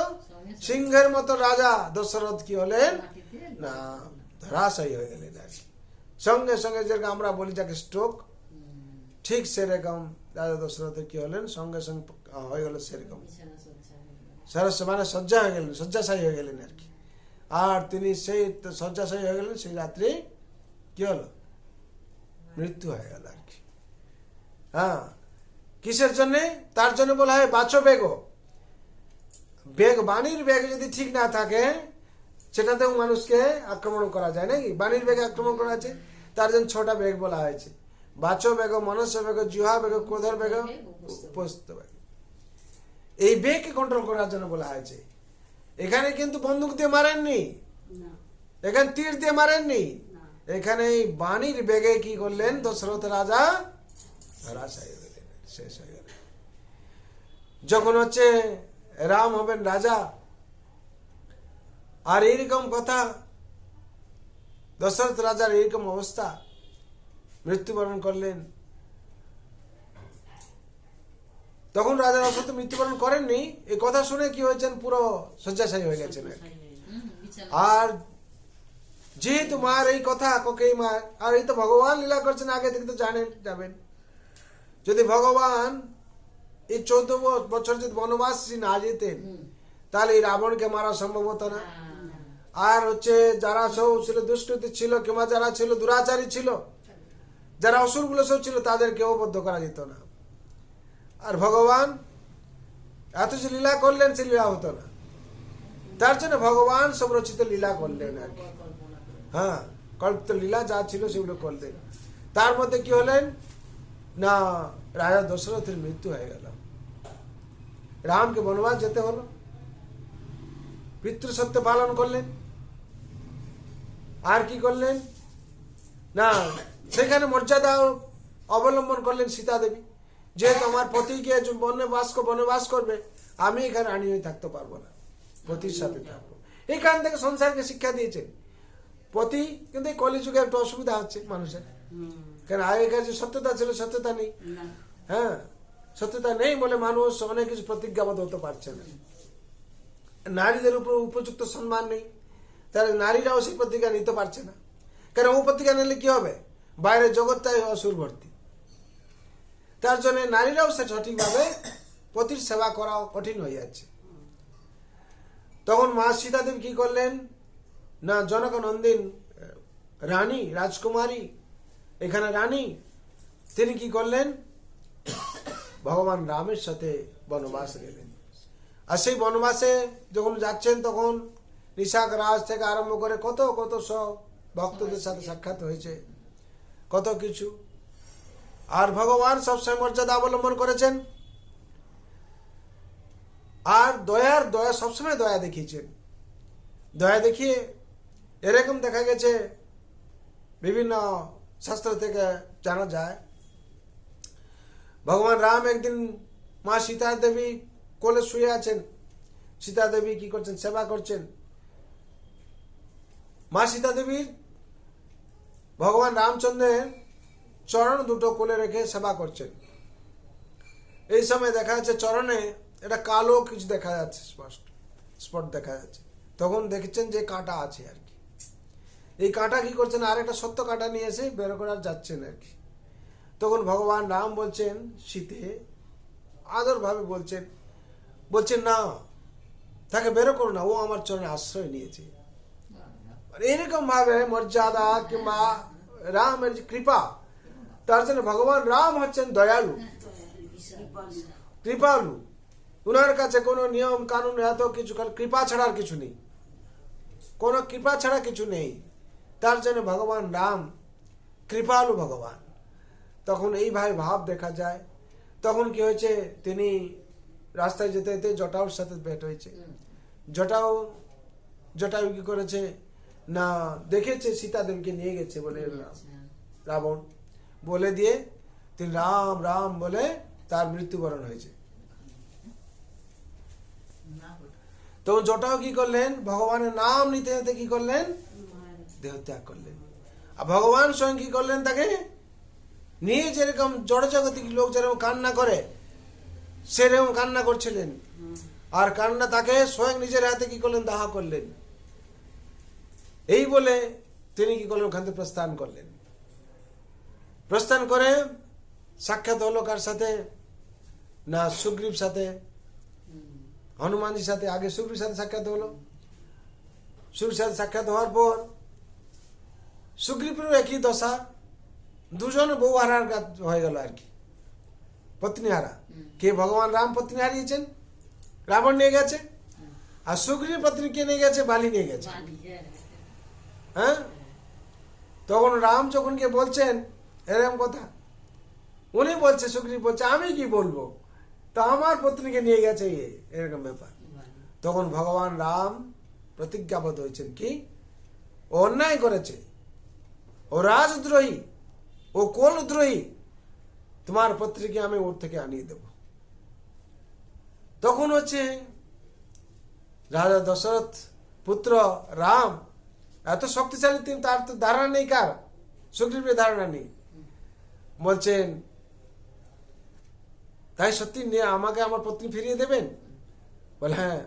সিংহের মতো রাজা দশরথ কি হলেন না ধরাশায়ী হয়ে গেলেন আর কি। সঙ্গে সঙ্গে যেরকম আমরা বলি যাকে স্ট্রোক, ঠিক সেরকম রাজা দশরথের কি হলেন, সঙ্গে সঙ্গে হয়ে গেল সেরকম মানে শয্যাশায়ী হয়ে গেলেন আর কি। আর তিনি সেই শয্যাশায়ী হয়ে গেলেন, সেই রাত্রে কি হলো, মৃত্যু হয়ে গেল আর কি। হ্যাঁ, কিসের জন্য, তার জন্য বলা হয় বাঁচো বেগো। বাণীর বেগ যদি ঠিক না থাকে সেটাতেও মানুষকে আক্রমণ করা যায় নাকি, বাণীর বেগে আক্রমণ করা আছে, তার জন্য 6টা বেগ বলা হয়েছে, বাচো বেগ, মনস্য বেগ, জিহ্বা বেগ, ক্রোধর বেগ, উপস্থিত বেগ। এই বেগকে কন্ট্রোল করার জন্য বলা হয়েছে। এখানে কিন্তু বন্দুক দিয়ে মারেননি, এখানে তীর দিয়ে মারেননি, এখানে এই বাণীর বেগে কি করলেন দশরথ রাজা ধরাশায়ী হয়ে গেলেন, শেষ হয়ে গেলেন। যখন হচ্ছে রাম হবেন রাজা, আর এইরকম কথা, দশরথ রাজার এইরকম অবস্থা, মৃত্যুবরণ করলেন। তখন রাজা দশরথ মৃত্যুবরণ করেননি, এই কথা শুনে কি হয়েছেন, পুরো শয্যাশায়ী হয়ে গেছেন। আর যেহেতু মার এই কথা ককেই মার, আর এই তো ভগবান লীলা করছেন, আগে থেকে তো যাবেন। যদি ভগবান এই 14 বছর যদি বনবাস না যেতেন, তাহলে এই রাবণকে মারা সম্ভব হতো না। আর হচ্ছে যারা সব ছিল দুষ্কৃতী ছিল, কিংবা যারা ছিল দুরাচারী ছিল, যারা অসুরগুলো সব ছিল, তাদেরকেও বদ্ধ করা যেত না। আর ভগবান এত যে লীলা করলেন, সে লীলা হতো না। তার জন্য ভগবান সব রচিত লীলা করলেন আর কি। হ্যাঁ, কল্পিত লীলা যা ছিল সেগুলো করলেন। তার মধ্যে কি হলেন না, রাজা দশরথের মৃত্যু হয়ে গেল, রামকে বনবাস যেতে হলো, পিতৃসত্য পালন করলেন। আর কি করলেন না, সেখানে মর্যাদা অবলম্বন করলেন সীতা দেবী, যেহেতু আমার পতিকে বনবাস করবে, আমি এখানে রানী হয়ে থাকতে পারবো না, পতির সাথে থাকবো। এইখান থেকে সংসারকে শিক্ষা দিয়েছেন পতি। কিন্তু এই কলিযুগে একটু অসুবিধা হচ্ছে মানুষের, কারণ আগেকার যে সত্যতা ছিল, সত্যতা নেই। হ্যাঁ, সত্যতা নেই বলে মানুষ অনেক কিছু প্রতিজ্ঞাবদ্ধ হতে পারছে না। নারীদের উপর উপযুক্ত সম্মান নেই, তাহলে নারীরাও সেই প্রতিজ্ঞা নিতে পারছে না। কারণ ও প্রতিজ্ঞা নিলে কি হবে, বাইরের জগৎটাই অসুর ভর্তি। তার জন্য নারীরাও সে সঠিকভাবে পতির সেবা করা কঠিন হয়ে যাচ্ছে। তখন মা সীতা দেবী কি করলেন না, জনক নন্দিন রানী, রাজকুমারী, এখানে রানী, তিনি কি করলেন, ভগবান রামের সাথে বনবাস গেলেন। আর সেই বনবাসে যখন যাচ্ছেন, তখন নিশাক রাজ থেকে আরম্ভ করে কত কত সব ভক্তদের সাথে সাক্ষাৎ হয়েছে, কত কিছু। আর ভগবান সবসময় মর্যাদা অবলম্বন করেছেন, আর দয়া সবসময় দয়া দেখিয়েছেন। দয়া দেখিয়ে এরকম দেখা গেছে, বিভিন্ন শাস্ত্র থেকে জানা যায়, ভগবান রাম একদিন মা সীতা দেবী কোলে শুয়ে আছেন, সীতা দেবী কি করছেন, সেবা করছেন। মা সীতা দেবীর ভগবান রামচন্দ্রের চরণ দুটো কোলে রেখে সেবা করছেন। এই সময় দেখা যাচ্ছে চরণে এটা কালো কিছু দেখা যাচ্ছে, স্পট দেখা যাচ্ছে। তখন দেখছেন যে কাঁটা আছে আর কি। এই কাঁটা কি করছেন, আর একটা সত্য কাঁটা নিয়ে এসে বের করার যাচ্ছেন আর কি। তখন ভগবান রাম বলছেন সীতে আদর ভাবে বলছেন না, তাকে বেরো করো না, ও আমার চরণে আশ্রয় নিয়েছে। এরকম ভাবে মর্যাদা কিংবা রামের যে কৃপা, তার জন্য ভগবান রাম হচ্ছেন দয়ালু, কৃপালু। উনার কাছে কোনো নিয়ম কানুন এত কিছু, কৃপা ছাড়া আর কিছু নেই, কোনো কৃপা ছাড়া কিছু নেই। তার জন্য ভগবান রাম কৃপালু ভগবান। তখন এইভাবে ভাব দেখা যায়। তখন কি হয়েছে, তিনি রাস্তায় যেতে যেতে জটাউর সাথে ভেট হয়েছে। জটায়ু কি করেছে না, দেখেছে সীতাদেবকে নিয়ে গেছে বলে রাবণ বলে দিয়ে তিনি রাম রাম বলে তার মৃত্যুবরণ হয়েছে। তখন জটায়ু কি করলেন, ভগবানের নাম নিতে নিতে কি করলেন, দেহত্যাগ করলেন। আর ভগবান স্বয়ং কি করলেন, তাকে নিয়ে যেরকম জড়জাগতিক লোক যেরকম কান্না করে সেরকম কান্না করছিলেন। আর কান্না তাকে স্বয়ং নিজের হাতে কি করলেন, দাহ করলেন। এই বলে তিনি কি করলেন, ওখান থেকে প্রস্থান করলেন। প্রস্থান করে সাক্ষাৎ হলো কার সাথে না, সুগ্রীব সাথে, হনুমানজির সাথে। আগে সুগ্রীব সাথে সাক্ষাৎ হলো। সুগ্রীব সাথে সাক্ষাৎ হওয়ার পর সুগ্রীবের একই দশা, দুজন বউ হারার হয়ে গেল আর কি, পত্নী হারা। কে, ভগবান রাম পত্নী হারিয়েছেন, রাবণ নিয়ে গেছে। আর সুগ্রীব পত্নী কে নিয়ে গেছে, বালি নিয়ে গেছে। হ্যাঁ, তখন রাম যখন গিয়ে বলছেন এরকম কথা, উনি বলছে, সুগ্রীব বলছে আমি কি বলবো, তা আমার পত্নীকে নিয়ে গেছে এরকম ব্যাপার। তখন ভগবান রাম প্রতিজ্ঞাবদ্ধ হয়েছেন কি, ও অন্যায় করেছে, ও রাজদ্রোহী, ও কোলদ্রোহী, তোমার পত্নীকে আমি ওর থেকে আনিয়ে দেব। তখন হচ্ছে রাজা দশরথ পুত্র রাম এত শক্তিশালী, তিনি, তার তো ধারণা নেই, কার, সুগ্রীবের ধারণা নেই। বলছেন তাই সত্যি নিয়ে আমাকে আমার পত্নী ফিরিয়ে দেবেন? বলে হ্যাঁ।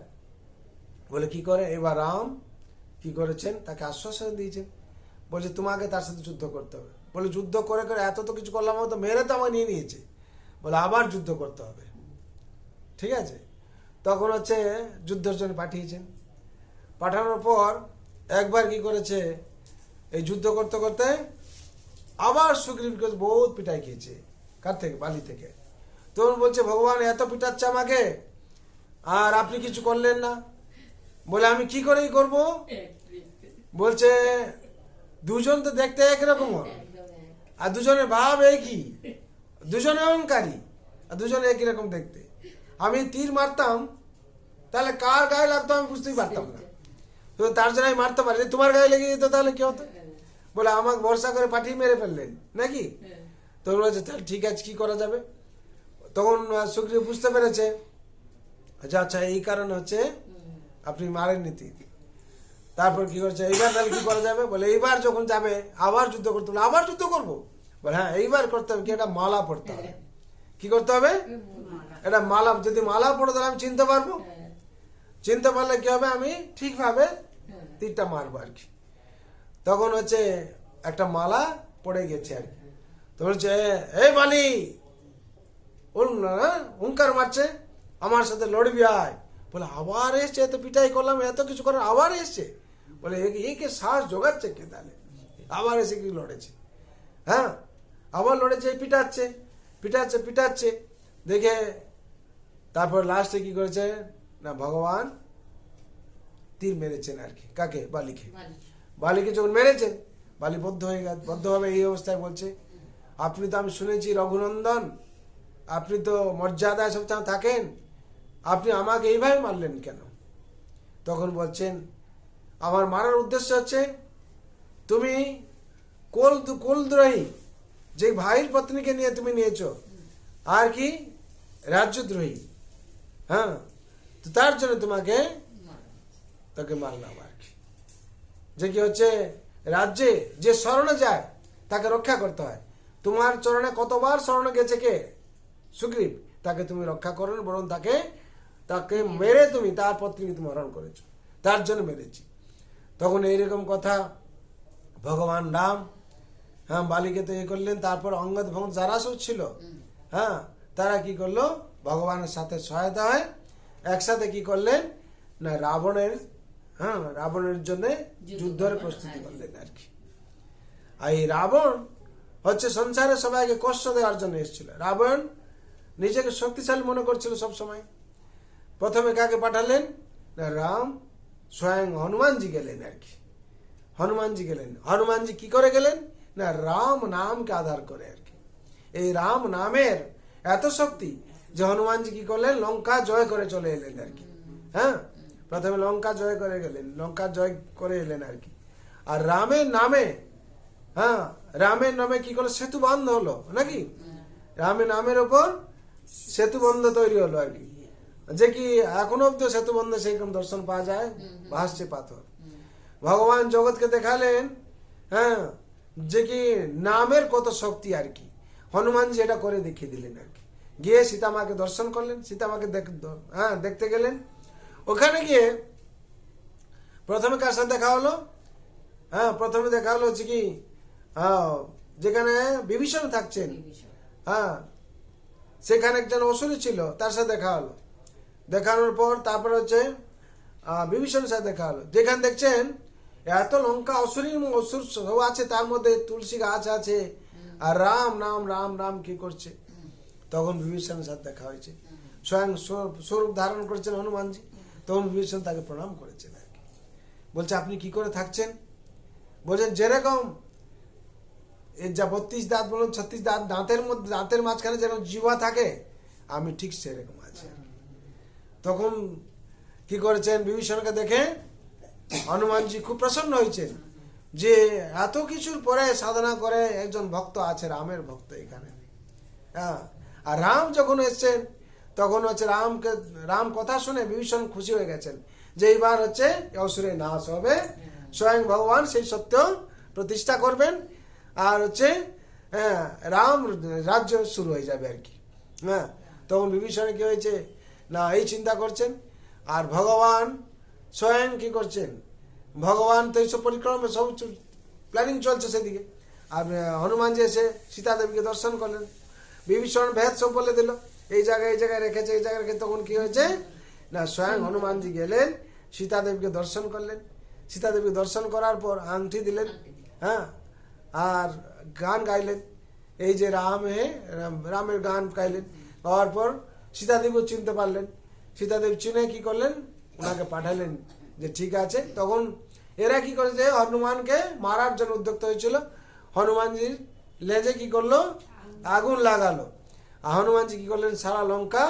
বলে কি করে, এবার রাম কি করেছেন, তাকে আশ্বাসন দিয়েছেন। বলছে তোমাকে তার সাথে যুদ্ধ করতে হবে। বলে যুদ্ধ করে করে এত তো কিছু করলাম, তো মেরে তো আমাকে নিয়ে নিয়েছে, বলে আবার যুদ্ধ করতে হবে। ঠিক আছে, তখন হচ্ছে যুদ্ধের জন্য পাঠিয়েছেন। পাঠানোর পর একবার কি করেছে, এই যুদ্ধ করতে করতে আবার সুগ্রীবকে বহুত পিটাই খেয়েছে। কার থেকে, বালি থেকে। তখন বলছে ভগবান এত পিটাচ্ছে আমাকে, আর আপনি কিছু করলেন না। বলে আমি কি করেই করব। বলছে দুজন তো দেখতে একরকম, আর দুজনের ভাব একই, দুজনে অহংকারী, আর দুজনে একই রকম দেখতে। আমি তীর মারতাম তাহলে কার গায়ে লাগতো আমি বুঝতেই পারতাম না, তো তার জন্য আমি মারতে পারি, তোমার গায়ে লেগে যেত তাহলে কি হতো। বলে আমাকে ভরসা করে পাঠিয়ে মেরে ফেললেন নাকি। তখন বলছে তাহলে ঠিক আছে, কি করা যাবে। তখন সুগ্রীব বুঝতে পেরেছে, আচ্ছা এই কারণে হচ্ছে আপনি মারেননি তীর। তারপর কি করছে, এইবার তাহলে কি করা যাবে। বলে এইবার যখন যাবে আবার যুদ্ধ করতে, বলে আবার যুদ্ধ করবো। বলে হ্যাঁ এইবার করতে হবে কি, একটা মালা পড়তে হবে। কি করতে হবে, এটা মালা, যদি মালা পড়ে তাহলে আমি চিনতে পারবো, চিনতে পারলে কি হবে, আমি ঠিকভাবে তীরটা মারবো আর কি। তখন হচ্ছে একটা মালা পড়ে গেছে আর কি। তো বলছে এই বালি, হুঙ্কার মারছে, আমার সাথে লড়বি আয়। বলে আবার এসছে, এত পিটাই করলাম, এত কিছু করার আবার এসছে। বলে একে সাহস জোগাচ্ছে কে, তাহলে আবার এসে কি লড়েছে। হ্যাঁ, আবার লড়েছে, পিটাচ্ছে পিটাচ্ছে পিটাচ্ছে দেখে তারপর লাস্টে কি করেছে না, ভগবান তীর মেরেছেন আর কি। কাকে, বালিকে। বালিকে যখন মেরেছেন, বালি বদ্ধ হয়ে গেছে। বদ্ধ হবে এই অবস্থায় বলছে আপনি তো, আমি শুনেছি রঘুনন্দন, আপনি তো মর্যাদায় সবসময় থাকেন, আপনি আমাকে এইভাবে মারলেন কেন। তখন বলছেন আমার মারার উদ্দেশ্য হচ্ছে তুমি কুলদ্রোহী, যে ভাইয়ের পত্নীকে নিয়ে তুমি নিয়েছো, আর কি রাজ্যদ্রোহী। হ্যাঁ, তো তার জন্য তাকে মারলাম আর কি। যে কি হচ্ছে, রাজ্যে যে শরণে যায় তাকে রক্ষা করতে হয়। তোমার চরণে কতবার শরণে গেছে কে, সুগ্রীব, তাকে তুমি রক্ষা করো, বরং তাকে মেরে তুমি তার পত্নীকে তুমি হরণ করেছো, তার জন্য মেরেছি। তখন এইরকম কথা ভগবান রাম হ্যাঁ বালিকে তো এ করলেন। তারপর অঙ্গদ ভঙ্গ যারা সব ছিল, হ্যাঁ তারা কি করলো, ভগবানের সাথে সহায়তা হয় একসাথে কি করলেন না রাবণের জন্য যুদ্ধের প্রস্তুতি করলেন আর কি। আর এই রাবণ হচ্ছে সংসারে সবাইকে কষ্ট দেওয়ার জন্য এসেছিল। রাবণ নিজেকে শক্তিশালী মনে করছিল সব সময়। প্রথমে কাকে পাঠালেন না রাম স্বয়ং হনুমানজি গেলেন আর কি। হনুমানজি গেলেন। হনুমানজি কি করে গেলেন না রাম নামকে আধার করে আর কি। এই রাম নামের এত শক্তি যে হনুমানজি কি করলেন লঙ্কা জয় করে চলে এলেন আর কি। হ্যাঁ প্রথমে লঙ্কা জয় করে গেলেন, লঙ্কা জয় করে এলেন আর কি। আর রামের নামে কি করলো সেতু বন্ধ হলো নাকি, রামের নামের ওপর সেতু বন্ধ তৈরি হলো আর কি। যে কি এখনো অব্দি সেতু বন্ধ সেইরকম দর্শন পাওয়া যায়, ভাসছে পাথর। ভগবান জগৎকে দেখালেন হ্যাঁ যে কি নামের কত শক্তি আর কি। হনুমানজি এটা করে দেখিয়ে দিলেন আর কি। গিয়ে সীতামাকে দর্শন করলেন, সীতামাকে দেখতে গেলেন। ওখানে গিয়ে প্রথমে কার সাথে দেখা হলো, প্রথমে দেখা হলো হচ্ছে কি যেখানে বিভীষণ থাকছেন, সেখানে একজন অসুরী ছিল, তার সাথে দেখা হলো। দেখানোর পর তারপর হচ্ছে বিভীষণের সাথে দেখা হলো। যেখানে দেখছেন এত লঙ্কা অসুর সব আছে, তার মধ্যে তুলসী গাছ আছে, আর রাম নাম রাম নাম কি করছে। তখন বিভীষণের সাথে দেখা হয়েছে, স্বয়ং স্বরূপ ধারণ করেছেন হনুমানজি। তখন বিভীষণ তাকে প্রণাম করেছেন আর কি। বলছে আপনি কি করে থাকছেন, বলছেন যেরকম এর যা 32 দাঁত বলুন 36 দাঁত, দাঁতের মাঝখানে যেরকম জিহ্বা থাকে আমি ঠিক সেরকম আছি। তখন কি করেছেন বিভীষণকে দেখে হনুমানজি খুব প্রসন্ন হয়েছেন যে এত কিছুর পরে সাধনা করে একজন ভক্ত আছে, রামের ভক্ত এখানে। আর রাম যখন এসছেন তখন হচ্ছে রাম কথা শুনে বিভীষণ খুশি হয়ে গেছেন যে এইবার হচ্ছে অসুরের নাশ হবে, স্বয়ং ভগবান সেই সত্য প্রতিষ্ঠা করবেন, আর হচ্ছে রাম রাজ্য শুরু হয়ে যাবে আর কি। তখন বিভীষণে কি হয়েছে না এই চিন্তা করছেন। আর ভগবান স্বয়ং কি করছেন, ভগবান তো এইসব পরিক্রমা সব প্ল্যানিং চলছে সেদিকে। আর হনুমানজি এসে সীতা দেবীকে দর্শন করলেন, বিভীষণ ভেদ সব বলে দিল, এই জায়গায় রেখেছে, এই জায়গায় রেখে। তখন কি হয়েছে না স্বয়ং হনুমানজি গেলেন, সীতা দেবীকে দর্শন করলেন। সীতা দেবীকে দর্শন করার পর আংটি দিলেন, আর গান গাইলেন, এই যে রামের গান গাইলেন। গাওয়ার পর সীতা দেবীও চিনতে পারলেন। সীতা দেবী চিনে কি করলেন, ওনাকে পাঠালেন যে ঠিক আছে। তখন এরা কি করেছে হনুমানকে মারার জন্য উদ্যক্ত হয়েছিল। হনুমানজির লেজে কি করলো আগুন লাগালো, আর হনুমানজি কি করলেন সারা লঙ্কা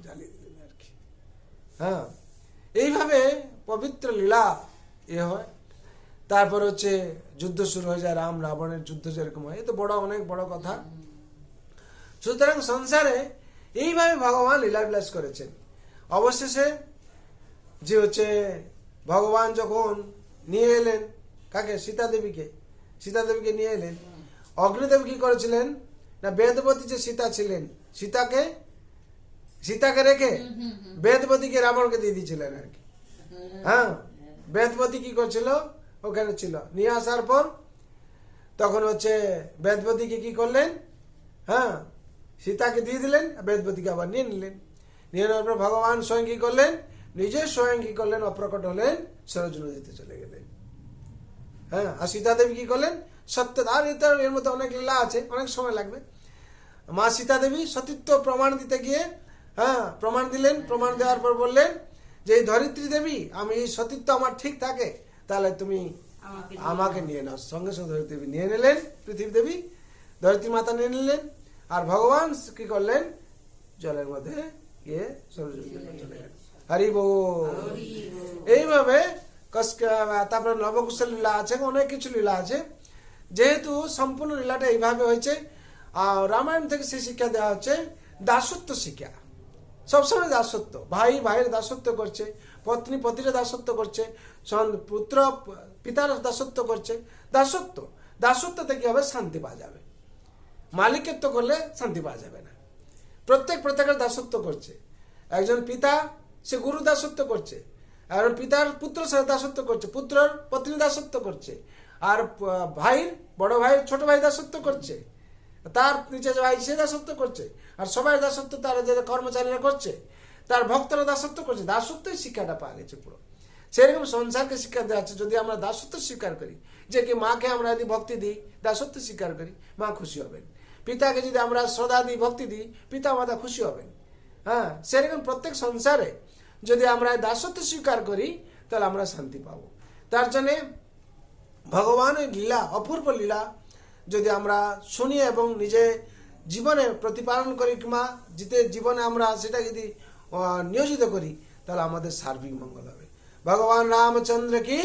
জ্বালিয়ে দিলেন আর কি। এইভাবে পবিত্র লীলা হয়। তারপর হচ্ছে যুদ্ধ শুরু হয়ে যায়, রাম রাবণের যুদ্ধ যেরকম হয়, এ তো অনেক বড় কথা। সুতরাং সংসারে এইভাবে ভগবান লীলাবিলাস করেছেন। অবশেষে যে হচ্ছে ভগবান যখন নিয়ে এলেন কাকে, সীতা দেবীকে নিয়ে এলেন। অগ্নিদেব কি করেছিলেন না বেদবতী যে সীতা ছিলেন, সীতাকে রেখে বেদবতীকে রাবণকে দিয়ে দিয়েছিলেন আর কি। বেদবতী কি করছিল ওখানে ছিল, নিয়ে আসার পর তখন হচ্ছে বেদবতীকে কি করলেন, সীতাকে দিয়ে দিলেন, বেদবতীকে আবার নিয়ে নিলেন। নিয়ে নেওয়ার পর ভগবান স্বয়ং কি করলেন, নিজে স্বয়ং কি করলেন অপ্রকট হলেন, সরজ নদীতে চলে গেলেন। আর সীতা দেবী কি করলেন সত্যতার, এর মধ্যে অনেক লীলা আছে, অনেক সময় লাগবে। মা সীতা দেবী সতীত্ব প্রমাণ দিতে গিয়ে প্রমাণ দিলেন। প্রমাণ দেওয়ার পর বললেন যে এই ধরিত্রী দেবী আমি এই সতীত্ব আমার ঠিক থাকে, তাহলে তুমি আমাকে নিয়ে নাও। সঙ্গে সঙ্গে ধরিত্রী দেবী নিয়ে নিলেন, পৃথিবী দেবী ধরিত্রী মাতা নিয়ে নিলেন। আর ভগবান কি করলেন জলের মধ্যে গিয়ে চলে গেলেন। হরি বল। এইভাবে তারপরে নবকুশের লীলা আছে, অনেক কিছু লীলা আছে। যেহেতু সম্পূর্ণ লীলাটা এইভাবে হয়েছে, রামায়ণ থেকে সে শিক্ষা দেওয়া হচ্ছে দাসত্ব শিক্ষা। সবসময় দাসত্ব, ভাই ভাইয়ের দাসত্ব করছে, পত্নী পতির দাসত্ব করছে, পুত্র পিতার দাসত্ব করছে। দাসত্বতে কি হবে শান্তি পাওয়া যাবে, মালিকত্ব করলে শান্তি পাওয়া যাবে না। প্রত্যেকের দাসত্ব করছে। একজন পিতা সে গুরু দাসত্ব করছে, একজন পিতার পুত্র সাথে দাসত্ব করছে, পুত্রের পত্নী দাসত্ব করছে, আর ভাইয়ের বড় ভাই ছোট ভাই দাসত্ব করছে, তার নিচে যে ভাই সে দাসত্ব করছে, আর সবাই দাসত্ব তারা যে কর্মচারীরা করছে, তার ভক্তরা দাসত্ব করছে। দাসত্বই শিক্ষাটা পাওয়া গেছে পুরো। সেরকম সংসারকে শিক্ষা দেওয়া আছে। যদি আমরা দাসত্ব স্বীকার করি, যে কি মাকে আমরা যদি ভক্তি দিই, দাসত্ব স্বীকার করি, মা খুশি হবেন। পিতাকে যদি আমরা শ্রদ্ধা দিই, ভক্তি দিই, পিতা মাতা খুশি হবেন। হ্যাঁ, সেরকম প্রত্যেক সংসারে যদি আমরা দাসত্ব স্বীকার করি, তাহলে আমরা শান্তি পাবো। তার জন্যে ভগবানের লীলা, অপূর্ব লীলা যদি আমরা শুনি এবং নিজে জীবনে প্রতিপালন করি, কিংবা জীবনে আমরা সেটা যদি নিয়োজিত করি, তাহলে আমাদের সার্বিক মঙ্গল হবে। ভগবান রামচন্দ্র কি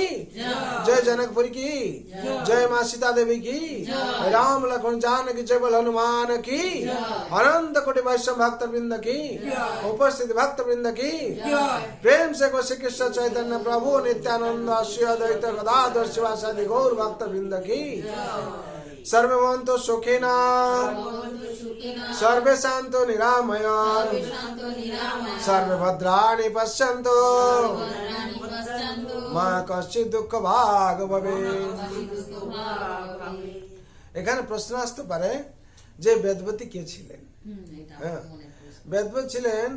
জয়, जनकपुरी की जय, माँ सीता देवी की, राम लक्ष्मण जानकी जय, बोल हनुमान की, अनंत कोटि वैष्णव भक्त वृंद की, उपस्थित भक्त वृंद की, प्रेम से को श्री कृष्ण चैतन्य प्रभु नित्यानंद श्री अद्वैत गदाधर शिवासादि गौर भक्त वृंद की। सर्वे भवन्तु सुखिनः, सर्वे सन्तु निरामयाः, सर्वे भद्राणि पश्यन्तु, মা কশ্চিৎ দুঃখ ভাগ ভবে। এখানে প্রশ্ন আসতে পারে যে বেদবতী কে ছিলেন? হ্যাঁ, বেদবতী ছিলেন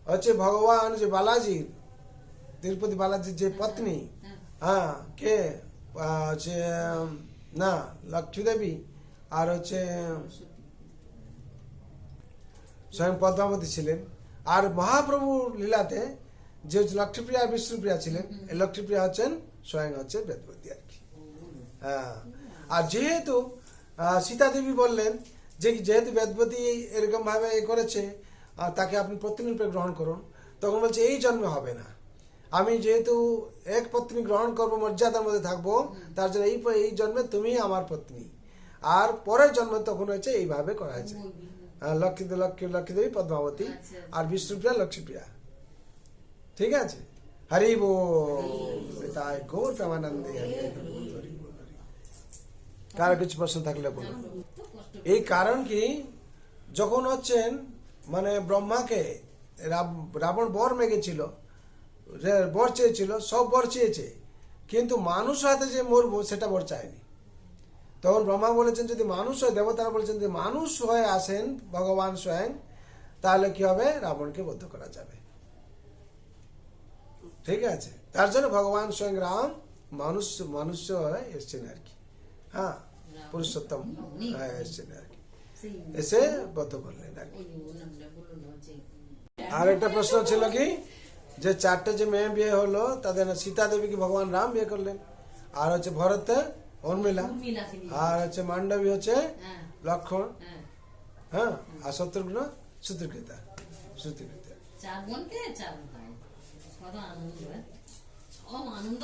হচ্ছে ভগবান যে বালাজির, তিরুপতি বালাজির যে পত্নী, হ্যাঁ, কে হচ্ছে না লক্ষ্মী দেবী, আর হচ্ছে স্বয়ং পদ্মাবতী ছিলেন। আর মহাপ্রভুর লীলাতে যে লক্ষ্মীপ্রিয়া বিষ্ণুপ্রিয়া ছিলেন, এই লক্ষ্মীপ্রিয়া হচ্ছেন স্বয়ং হচ্ছে বেদবতী আর কি। হ্যাঁ, আর যেহেতু সীতা দেবী বললেন যে যেহেতু বেদবতী এরকম ভাবে করেছে, তাকে আপনি পত্নী রূপে গ্রহণ করুন, তখন বলছে এই জন্মে হবে না, আমি যেহেতু এক পত্নী গ্রহণ করবো, মর্যাদার মধ্যে থাকবো, তার জন্য এই জন্মে তুমি আমার পত্নী। আর পরের জন্মে তখন হচ্ছে এইভাবে করা হয়েছে। লক্ষ্মী দেবী পদ্মাবতী, আর বিষ্ণুপ্রিয়া লক্ষ্মীপ্রিয়া। ঠিক আছে, হরি বল, তাই গৌর প্রেমানন্দে। কারো কিছু প্রশ্ন থাকলে বলুন। এই কারণ কি, যখন হচ্ছেন মানে ব্রহ্মাকে রাবণ বর মেগেছিল, বর চেয়েছিল, সব বর চেয়েছে, কিন্তু মানুষ হাতে যে মরবো সেটা বর চায়নি। তখন ব্রহ্মা বলেছেন যদি মানুষ হয়, দেবতারা বলেছেন যদি মানুষ হয়ে আসেন ভগবান স্বয়ং, তাহলে কি হবে, রাবণকে বদ্ধ করা যাবে। ঠিক আছে, তার জন্য ভগবান স্বয়ং রাম মানুষ হয়ে এসছেন আর কি। হ্যাঁ, পুরুষোত্তম হয়ে এসছেন আর কি, এসে বদ্ধ করলেন আর কি। আর একটা প্রশ্ন ছিল কি, যে চারটে যে মেয়ে বিয়ে হলো, তাদের সীতা দেবীকে ভগবান রাম বিয়ে করলেন, আর হচ্ছে ভরতে উর্মিলা, আর হচ্ছে মান্ডবী হচ্ছে লক্ষ্মণ, হ্যাঁ, আর শত্রুঘ্ন সুচিত্রা। চার বোনকে চার ভাই, কত আনন্দ, সব আনন্দ